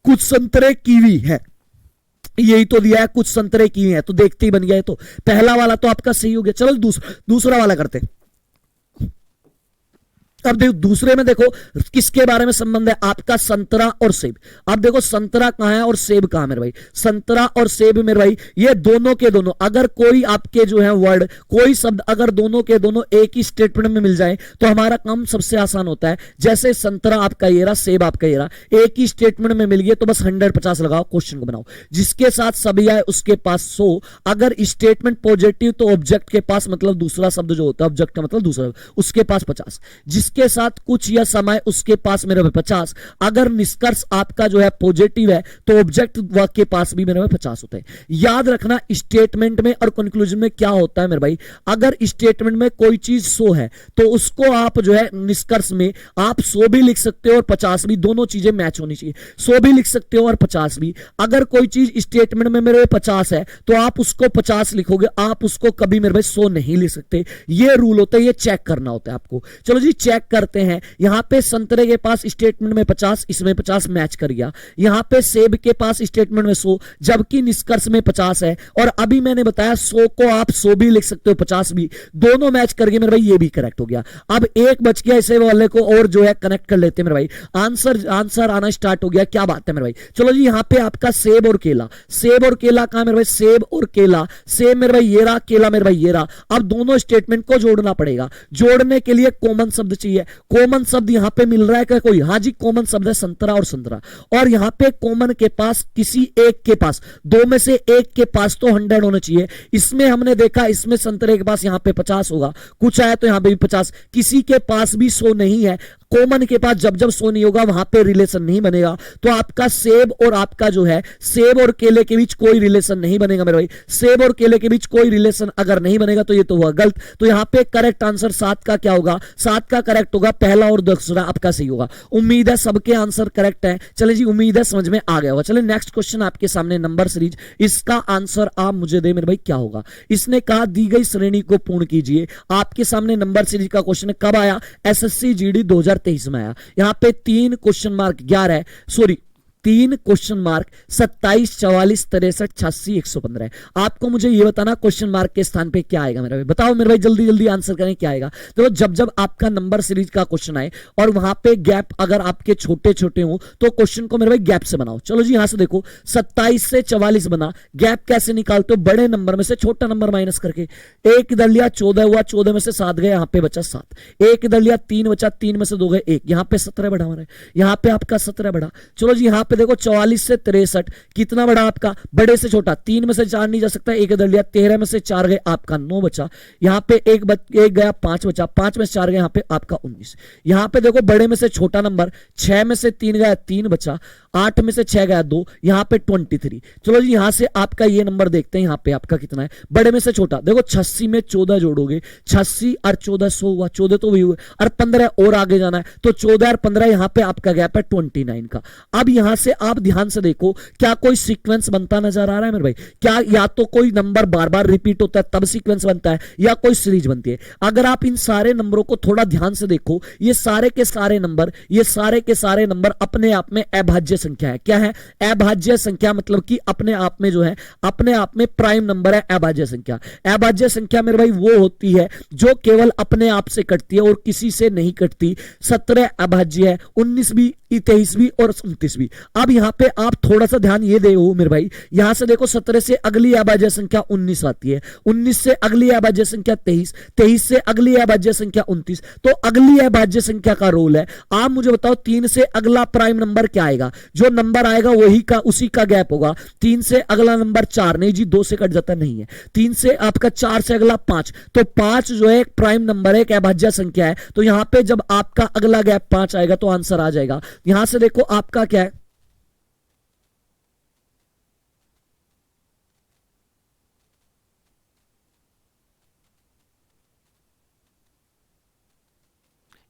Speaker 1: कुछ संतरे कीवी है, यही तो दिया है, कुछ संतरे कीवी है, तो देखते ही बन गया है। तो पहला वाला तो आपका सही हो गया। चलो दूसरा वाला करते हैं। अब देखो दूसरे में देखो किसके बारे में संबंध है, आपका संतरा और सेब। अब देखो संतरा कहां है और सेब कहां है मेरे भाई। संतरा और सेब मेरे भाई ये दोनों के दोनों, अगर कोई आपके जो है वर्ड, कोई शब्द अगर दोनों के दोनों एक ही स्टेटमेंट में मिल जाए तो हमारा काम सबसे आसान होता है। जैसे संतरा आपका ये रहा, सेब आपका ये रहा, एक ही स्टेटमेंट में मिल गया तो बस 150 लगाओ, क्वेश्चन को बनाओ। जिसके साथ सभी आए उसके पास 100। अगर स्टेटमेंट पॉजिटिव तो ऑब्जेक्ट के पास मतलब दूसरा शब्द जो होता है ऑब्जेक्ट का मतलब दूसरा, उसके पास 50। के साथ कुछ या समय उसके पास मेरे में 50। अगर निष्कर्ष आपका जो है पॉजिटिव है तो ऑब्जेक्ट वर्क के पास भी मेरे में 50 होते हैं। याद रखना स्टेटमेंट में और कंक्लूजन में क्या होता है मेरे भाई, अगर स्टेटमेंट में कोई चीज 100 है तो उसको आप जो है निष्कर्ष में आप 100 भी लिख सकते हो और 50 भी, दोनों चीजें मैच होनी चाहिए। 100 भी लिख सकते हो और 50 भी। अगर कोई चीज स्टेटमेंट में मेरे 50 है तो आप उसको 50 लिखोगे, आप उसको कभी मेरे भाई 100 नहीं लिख सकते। ये रूल होता है, ये चेक करना होता है आपको। चलो जी चेक करते हैं। यहां पे संतरे के पास स्टेटमेंट में 50, इसमें 50 मैच कर गया। यहां पे सेब के पास स्टेटमेंट में 100 जबकि निष्कर्ष में 50 है। और अभी मैंने बताया 100 को आप 100 भी लिख सकते हो, 50 भी, दोनों मैच कर गए मेरे भाई, ये भी करेक्ट हो गया। अब एक बच गया, इसे वाले को और जो है कनेक्ट कर लेते हैं मेरे भाई। आंसर आना स्टार्ट हो गया। क्या बात है मेरे भाई। चलो जी यहां पे आपका सेब और केला, सेब और केला कहां मेरे भाई, सेब और केला, सेब मेरे भाई ये रहा, केला मेरे भाई ये रहा। अब दोनों स्टेटमेंट को जोड़ना पड़ेगा। जोड़ने के लिए कॉमन शब्द चाहिए। कॉमन शब्द यहां पे मिल रहा है क्या कोई? हां जी कॉमन शब्द है संतरा और संतरा। और यहां पे कॉमन के पास किसी एक के पास, दो में से एक के पास तो 100 होना चाहिए। इसमें हमने देखा इसमें संतरे के पास यहां पे 50 होगा, कुछ आया तो यहां पे भी 50, किसी के पास भी 100 नहीं है। कॉमन के पास जब जब 100 नहीं होगा वहां पे रिलेशन नहीं बनेगा। तो आपका सेब और आपका जो है सेब और केले के बीच कोई रिलेशन नहीं बनेगा मेरे भाई। सेब और केले के बीच कोई रिलेशन अगर नहीं बनेगा तो ये तो हुआ गलत। तो यहां पे करेक्ट आंसर 7 का क्या होगा, 7 का करेक्ट होगा, पहला और दूसरा आपका सही होगा। उम्मीद है सबके आंसर करेक्ट है। चले जी उम्मीद है समझ में आ गया होगा। चले नेक्स्ट क्वेश्चन आपके सामने नंबर सीरीज, इसका आंसर आप मुझे दे मेरे भाई क्या होगा। इसने कहा दी गई श्रेणी को पूर्ण कीजिए। आपके सामने नंबर सीरीज का क्वेश्चन कब आया, एसएससी जीडी 2023 में आया। यहां पे 3 क्वेश्चन मार्क 11 है, सॉरी 3 क्वेश्चन मार्क 27, 44, 63, 86, 115 है। आपको मुझे ये बताना क्वेश्चन मार्क के स्थान पे क्या आएगा मेरे भाई, बताओ मेरे भाई, जल्दी जल्दी आंसर करें क्या आएगा। तो जब जब आपका नंबर सीरीज का क्वेश्चन आए और वहां पे गैप अगर आपके छोटे छोटे हो तो क्वेश्चन को मेरे भाई गैप से बनाओ। चलो जी, यहां से देखो 27 से 44 बना, गैप कैसे निकालते हो, बड़े नंबर में से छोटा नंबर माइनस करके। एक इधर लिया 14 हुआ, 14 में से 7 गए, यहां पे बचा 7। एक इधर लिया 3 बचा, 3 में से 2 गए 1, यहां पे 17 बढ़ा हमारा, यहां पे आपका 17 बढ़ा। चलो जी, यहां पे देखो 44 से 63 कितना बढ़ा आपका, बड़े से छोटा, 3 में से 4 नहीं जा सकता, एक इधर लिया, 13 में से 4 गए आपका 9 बचा, यहां पे एक गया 5 बचा, 5 में से 4 गए यहां पे आपका 19। यहां पे देखो बड़े में से छोटा नंबर 6 में से 3 गया 3 बचा, 8 में से 6 गया 2, यहां पे 23। चलो जी, यहां से आपका ये नंबर देखते हैं, यहां पे आपका कितना है बड़े में से छोटा। देखो 86 में 14 जोड़ोगे, 86 और 14 100 हुआ, 14 तो वही हुए, और 15 और आगे जाना है तो 14 और 15 यहां पे आपका गैप है 29 का। अब यहां से आप ध्यान से देखो, क्या कोई सीक्वेंस बनता नजर आ रहा है मेरे भाई? क्या या तो कोई नंबर बार बार रिपीट होता है तब सीक्वेंस बनता है, या कोई सीरीज बनती है। अगर आप इन सारे नंबरों को थोड़ा ध्यान से देखो, ये सारे के सारे नंबर, ये सारे के सारे नंबर अपने आप में अभाज्य संख्या है। क्या है? अभाज्य संख्या, मतलब कि अपने आप में जो है, अपने आप में प्राइम नंबर है अभाज्य संख्या। अभाज्य संख्या मेरे भाई वो होती है जो केवल अपने आप से कटती है और किसी से नहीं कटती। 17 अभाज्य है, 19 भी, 23 भी और 29 भी। अब यहां पे आप थोड़ा सा ध्यान ये दे मेरे भाई, यहां से देखो 17 से अगली अभाज्य संख्या 19 आती है, 19 से अगली अभाज्य संख्या 23, 23 से अगली अभाज्य संख्या 29। तो अगली अभाज्य संख्या का रोल है। आप मुझे बताओ 3 से अगला प्राइम नंबर क्या आएगा? जो नंबर आएगा वही का उसी का गैप होगा। 3 से अगला नंबर 4, नहीं जी 2 से कट जाता नहीं है। 3 से आपका 4 से अगला 5, तो 5 जो है एक प्राइम नंबर है, एक अभाज्य संख्या है। तो यहां पे जब आपका अगला गैप 5 आएगा तो आंसर आ जाएगा। यहां से देखो आपका क्या है,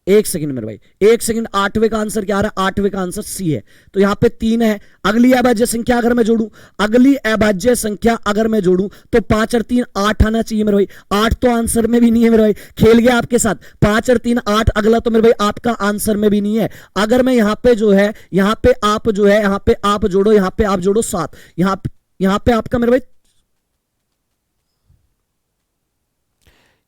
Speaker 1: एक सेकंड मेरे भाई, एक सेकंड। 8वें का आंसर क्या आ रहा है? 8वें का आंसर सी है। तो यहां पे 3 है। अगली अभाज्य संख्या अगर मैं जोड़ूं, अगली अभाज्य संख्या अगर मैं जोड़ूं तो 5 और 3 8 आना चाहिए मेरे भाई। 8 तो आंसर में भी नहीं है मेरे भाई, खेल गया आपके साथ। 5 और 3 8, अगला तो मेरे भाई आपका आंसर में भी नहीं है। अगर मैं यहां पे जो है, यहां पे आप जो है, यहां पे आप जोड़ो, यहां पे आप जोड़ो 7, यहां पे आपका मेरे भाई,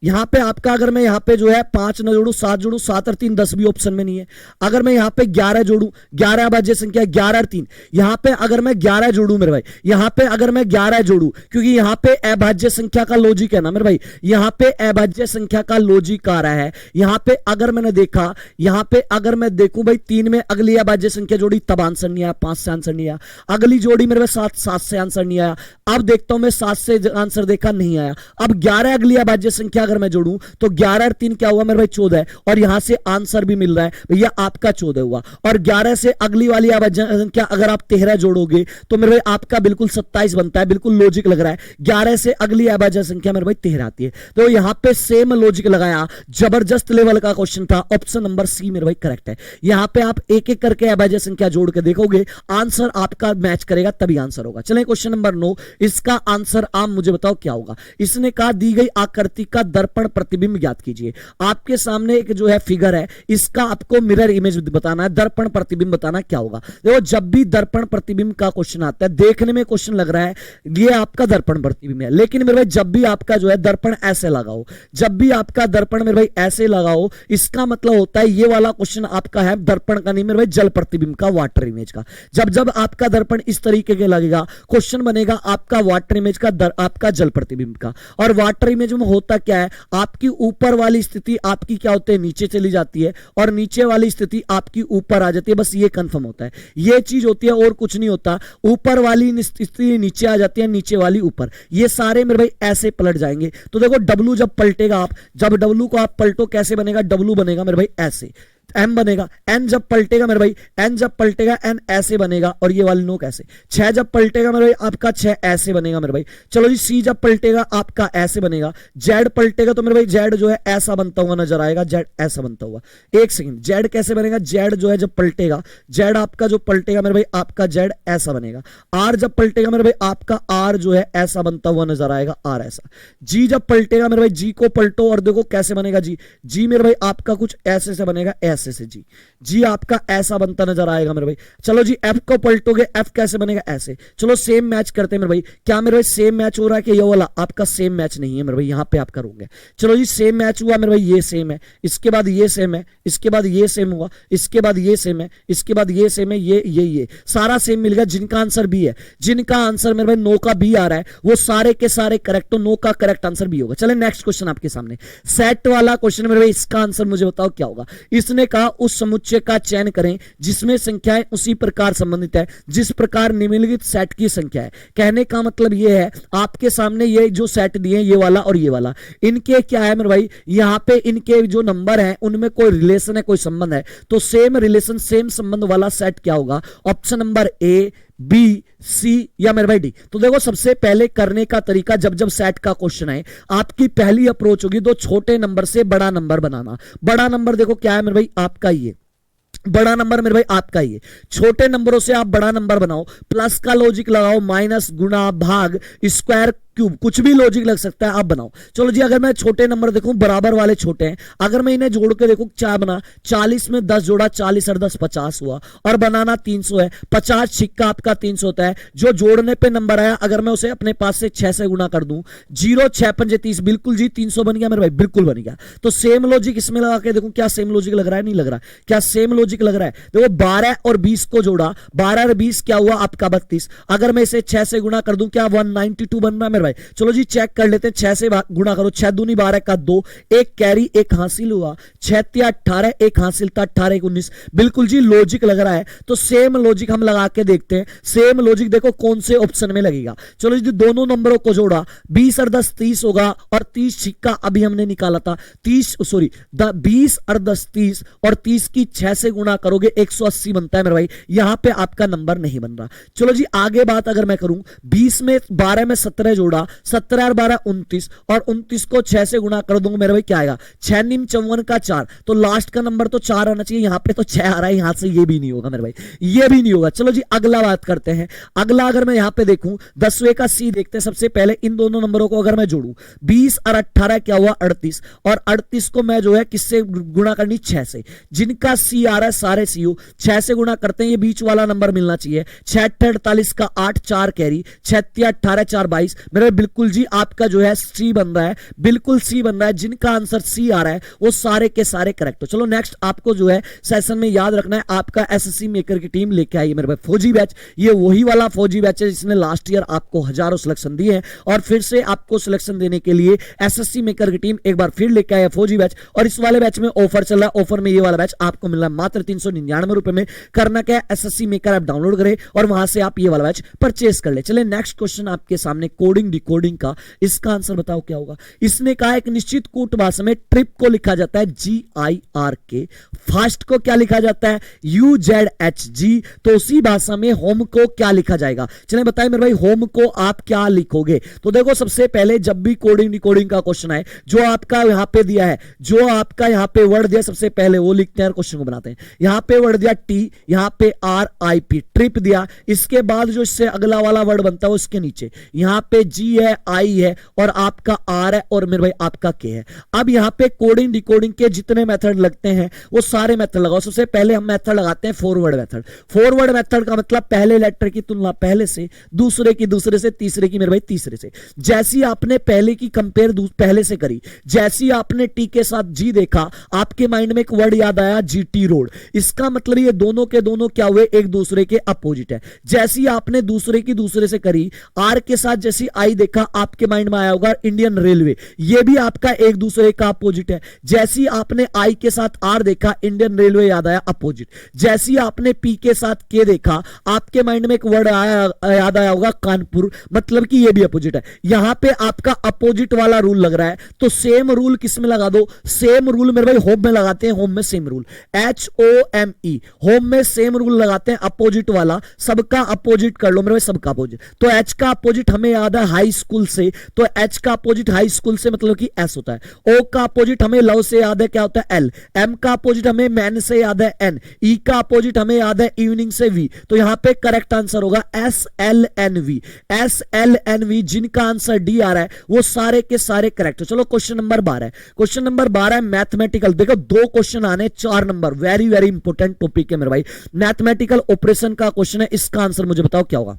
Speaker 1: यहां पे आपका अगर मैं यहां पे जो है 5 न जोड़ू 7 जोड़ू, 7 और 3 10 भी ऑप्शन में नहीं है। अगर मैं यहां पे 11 जोड़ू, 11 अभाज्य संख्या 11 और 3, यहां पे अगर मैं 11 जोड़ू मेरे भाई, यहां पे अगर मैं 11 जोड़ू, क्योंकि यहां पे अभाज्य संख्या का लॉजिक है ना मेरे भाई, यहां पे अभाज्य संख्या का लॉजिक आ रहा है। यहां पे अगर मैंने देखा, यहां पे अगर मैं देखूं भाई 3 में अगली अभाज्य संख्या जोड़ी तब आंसर नहीं आया, 5 से आंसर नहीं आया। अगली जोड़ी मेरे भाई 7, 7 से आंसर नहीं आया। अब देखता हूं मैं 7 से आंसर देखा, नहीं आया। अब 11 अगली अभाज्य संख्या अगर मैं जोड़ूं तो 11 और 3 क्या हुआ मेरे भाई 14 है, और यहां से आंसर भी मिल रहा है भैया आपका 14 हुआ। और 11 से अगली वाली अभाज्य संख्या अगर आप 13 जोड़ोगे तो मेरे भाई आपका बिल्कुल 27 बनता है, बिल्कुल लॉजिक लग रहा है। 11 से अगली अभाज्य संख्या मेरे भाई 13 आती है। तो यहां पे सेम लॉजिक लगाया, जबरदस्त लेवल का क्वेश्चन था। ऑप्शन नंबर सी मेरे भाई करेक्ट है। यहां पे आप एक एक करके अभाज्य संख्या जोड़ के देखोगे, आंसर आपका मैच करेगा तभी आंसर होगा। चलें क्वेश्चन नंबर 9, इसका आंसर आप मुझे बताओ क्या होगा। इसने कहा दी गई आकृति का दर्पण प्रतिबिंब ज्ञात कीजिए। आपके सामने एक जो है फिगर है, इसका आपको मिरर इमेज बताना है, दर्पण प्रतिबिंब बताना क्या होगा। देखो जब भी दर्पण प्रतिबिंब का क्वेश्चन आता है, देखने में क्वेश्चन लग रहा है ये आपका दर्पण प्रतिबिंब है, लेकिन मेरे भाई जब भी आपका जो है दर्पण ऐसे लगाओ, जब भी आपका दर्पण मेरे भाई ऐसे लगाओ, इसका मतलब होता है ये वाला क्वेश्चन आपका है दर्पण का नहीं मेरे भाई, जल प्रतिबिंब का, वाटर इमेज का। जब जब आपका दर्पण इस तरीके के लगेगा, क्वेश्चन बनेगा आपका वाटर इमेज का, आपका जल प्रतिबिंब का। और वाटर इमेज में होता क्या है, आपकी ऊपर वाली स्थिति आपकी क्या होती है, नीचे चली जाती है, और नीचे वाली स्थिति आपकी ऊपर आ जाती है। बस ये कंफर्म होता है, ये चीज होती है और कुछ नहीं होता। ऊपर वाली स्थिति नीचे आ जाती है, नीचे वाली ऊपर, ये सारे मेरे भाई ऐसे पलट जाएंगे। तो देखो डब्लू जब पलटेगा, आप जब डब्लू को आप पलटो कैसे बनेगा, डब्लू बनेगा मेरे भाई ऐसे, एम बनेगा। एन जब पलटेगा मेरे भाई, एन जब पलटेगा एन ऐसे बनेगा, और ये वाली नोक ऐसे। 6 जब पलटेगा मेरे भाई आपका 6 ऐसे बनेगा मेरे भाई। चलो जी, सी जब पलटेगा आपका ऐसे बनेगा। जेड पलटेगा तो मेरे भाई जेड जो है ऐसा बनता हुआ नजर आएगा, जेड ऐसा बनता हुआ। एक सेकंड, जेड कैसे बनेगा, जेड जो है जब पलटेगा, जेड आपका जो पलटेगा मेरे भाई आपका जेड ऐसा बनेगा। आर जब पलटेगा मेरे भाई आपका आर जो है ऐसा बनता हुआ नजर आएगा, आर ऐसा। जी जब पलटेगा मेरे भाई, जी को पलटो और देखो कैसे बनेगा जी, जी मेरे भाई आपका कुछ ऐसे से बनेगा, ऐसे। ऐसे से जी, जी आपका ऐसा बनता नजर आएगा मेरे भाई। चलो जी एफ को पलटोगे, एफ कैसे बनेगा, ऐसे। चलो सेम मैच करते हैं मेरे भाई, क्या मेरे भाई सेम मैच हो रहा है कि ये वाला आपका सेम मैच नहीं है मेरे भाई, यहां पे आपका रोंग है। चलो जी सेम मैच हुआ मेरे भाई, ये सेम है, इसके बाद ये सेम है, इसके बाद ये सेम हुआ, इसके बाद ये सेम है, इसके बाद ये सेम है, ये सारा सेम मिल गया। जिनका आंसर बी है, जिनका आंसर मेरे भाई नो का बी आ रहा है, वो सारे के सारे करेक्ट, तो नो का करेक्ट आंसर बी होगा। चले नेक्स्ट क्वेश्चन आपके सामने, सेट वाला क्वेश्चन मेरे भाई, इसका आंसर मुझे बताओ क्या होगा। इसने कहा उस समुच्चय का चयन करें जिसमें संख्याएं उसी प्रकार संबंधित है जिस प्रकार निम्नलिखित सेट की संख्या है। कहने का मतलब ये है, आपके सामने ये जो सेट दिए ये वाला और ये वाला, इनके क्या है मेरे भाई, यहां पे इनके जो नंबर है उनमें कोई रिलेशन है, कोई संबंध है, तो सेम रिलेशन सेम संबंध वाला सेट क्या होगा, ऑप्शन नंबर ए, बी, सी या मेरे भाई डी। तो देखो सबसे पहले करने का तरीका, जब जब सेट का क्वेश्चन है, आपकी पहली अप्रोच होगी दो छोटे नंबर से बड़ा नंबर बनाना। बड़ा नंबर देखो क्या है मेरे भाई, आपका ये बड़ा नंबर मेरे भाई आपका ही है। छोटे नंबरों से आप बड़ा नंबर बनाओ, प्लस का लॉजिक लगाओ, माइनस, गुणा, भाग, स्क्वायर, क्यूब, कुछ भी लॉजिक लग सकता है, आप बनाओ। चलो जी अगर मैं छोटे नंबर देखूं, बराबर वाले छोटे हैं, अगर मैं इन्हें जोड़ के देखूं क्या बना, 40 में 10 जोड़ा, 40 और 10 50 हुआ, और बनाना 300 है, 50 छिक्का आपका 300 होता है। जो जोड़ने पे नंबर आया, अगर मैं उसे अपने पास से 6 से गुणा कर दूं, 0 6 पंजे 30, बिल्कुल जी 300 बन गया मेरे भाई, बिल्कुल बन गया। तो सेम लॉजिक इसमें लगा के देखूं, क्या सेम लॉजिक लग रहा है, नहीं लग रहा, क्या सेम लॉजिक लग रहा है। देखो 12 और 20 को जोड़ा, 12 और 20 क्या हुआ आपका 32, अगर मैं इसे 6 से गुणा कर दूं, क्या 192 बन रहा है मेरे भाई। चलो जी चेक कर लेते हैं, 6 से गुणा करो, 6 दूनी 12 का 2, एक कैरी एक हासिल हुआ, 6 तिया 18, एक हासिल था 18 एक 19, बिल्कुल जी लॉजिक लग रहा है। तो सेम लॉजिक हम लगा के देखते हैं, सेम लॉजिक देखो कौन से ऑप्शन में लगेगा। चलो जी दोनों नंबरों को जोड़ा, 20 और 10 30 होगा, और 30 छिक्का अभी हमने निकाला था 20 और 10 30, और 30 की 6 से गुणा करोगे 180 बनता है मेरे भाई, यहां पे आपका नंबर नहीं बन रहा। चलो जी आगे बात अगर मैं करूं, 20 में 12 में 17 जोड़ा, 17 और 12 29, और 29 को 6 से गुणा कर दूंगा मेरे भाई, क्या आएगा 6 निम 54 का 4, तो लास्ट का नंबर तो 4 आना चाहिए, यहां पे तो 6 आ रहा है, यहां से ये भी नहीं होगा मेरे भाई, ये भी नहीं होगा। चलो जी अगला बात करते हैं, अगला अगर मैं यहां पे देखूं 10वें का सी देखते हैं। सबसे पहले इन दोनों नंबरों को अगर मैं जोड़ूं, 20 और 18 क्या हुआ 38, और 38 को मैं जो है किससे गुणा करनी 6 से, जिनका सी आ रहा है सारे सी 6 से गुणा करते हैं, ये बीच वाला नंबर मिलना चाहिए, 6 48 का 8, 4 कैरी, 6 18 4 22 मेरे बिल्कुल जी आपका जो है सी बन रहा है, बिल्कुल सी बन रहा है, जिनका आंसर सी आ रहा है वो सारे के सारे करेक्ट हो। चलो नेक्स्ट आपको जो है सेशन में याद रखना है, आपका एसएससी मेकर की टीम लेके आई है मेरे भाई फौजी बैच, ये वही वाला फौजी बैच है जिसने लास्ट ईयर आपको हजारों सिलेक्शन दिए हैं, और फिर से आपको सिलेक्शन देने के लिए एसएससी मेकर की टीम एक बार फिर लेके आई है फौजी बैच, और इस वाले बैच में ऑफर चल रहा है, ऑफर में ये वाला बैच आपको मिल रहा है मात्र 399 रुपए में। करना क्या है, एसएससी मेकर ऐप डाउनलोड करें और वहां से आप ये वाला बैच परचेस कर ले। चले नेक्स्ट क्वेश्चन आपके सामने, कोडिंग डिकोडिंग का, इसका आंसर बताओ क्या होगा। इसने कहा एक निश्चित कूट भाषा में ट्रिप को लिखा जाता है GIRK, फास्ट को क्या लिखा जाता है UZHG, तो उसी भाषा में होम को क्या लिखा जाएगा। चलें बताएं मेरे भाई, होम को आप क्या लिखोगे। तो देखो सबसे पहले जब भी कोडिंग डिकोडिंग का क्वेश्चन आए, जो आपका यहां पे दिया है, जो आपका यहां पे वर्ड दिया सबसे पहले वो लिखते हैं और क्वेश्चन को बनाते हैं। यहां पे वर्ड दिया T, यहां पे RIP ट्रिप दिया, इसके बाद जो इससे अगला वाला वर्ड बनता है उसके नीचे यहां पे G है, I है, और आपका R है, और मेरे भाई आपका K है। अब यहां पे कोडिंग डिकोडिंग के जितने मेथड लगते हैं वो सारे मेथड लगाओ। सबसे पहले हम मेथड लगाते हैं फॉरवर्ड मेथड। फॉरवर्ड मेथड का मतलब पहले लेटर की तुलना पहले से, दूसरे की दूसरे से, तीसरे की मेरे भाई तीसरे से। जैसी आपने पहले की कंपेयर पहले से करी, जैसी आपने T के साथ G देखा, आपके माइंड में एक वर्ड याद आया GT रोड, इसका मतलब ये दोनों के दोनों क्या हुए, एक दूसरे के अपोजिट है। जैसी आपने दूसरे की दूसरे से करी, R के साथ जैसी I देखा, आपके माइंड में आया होगा इंडियन रेलवे, ये भी आपका एक दूसरे का अपोजिट है। जैसी आपने I के साथ R देखा, इंडियन रेलवे याद आया अपोजिट। जैसी आपने P के साथ K देखा, आपके माइंड में एक वर्ड याद आया होगा कानपुर, मतलब कि ये भी अपोजिट है। यहां पे आपका अपोजिट वाला रूल लग रहा है, तो सेम रूल किस में लगा दो, सेम रूल मेरे भाई होम में लगाते हैं। होम में सेम रूल HOME, होम में सेम रूल लगाते हैं, अपोजिट वाला, सबका अपोजिट कर लो मेरे भाई, सबका अपोजिट। तो H का अपोजिट हमें याद है हाई स्कूल से, तो एच का अपोजिट हाई स्कूल से मतलब कि एस होता है। ओ का अपोजिट हमें लव से याद है क्या होता है एल। एम का अपोजिट हमें मैन से याद है एन। ई का अपोजिट हमें याद है इवनिंग से वी। तो यहां पे करेक्ट आंसर होगा S L N V. S L N V जिनका आंसर डी आ रहा है वो सारे के सारे करेक्ट है। चलो क्वेश्चन नंबर 12 है। क्वेश्चन नंबर 12 है मैथमेटिकल। देखो 2 क्वेश्चन आने 4 number, very very important topic है मेरे भाई। मैथमेटिकल ऑपरेशन का क्वेश्चन है, इसका आंसर मुझे बताओ क्या होगा।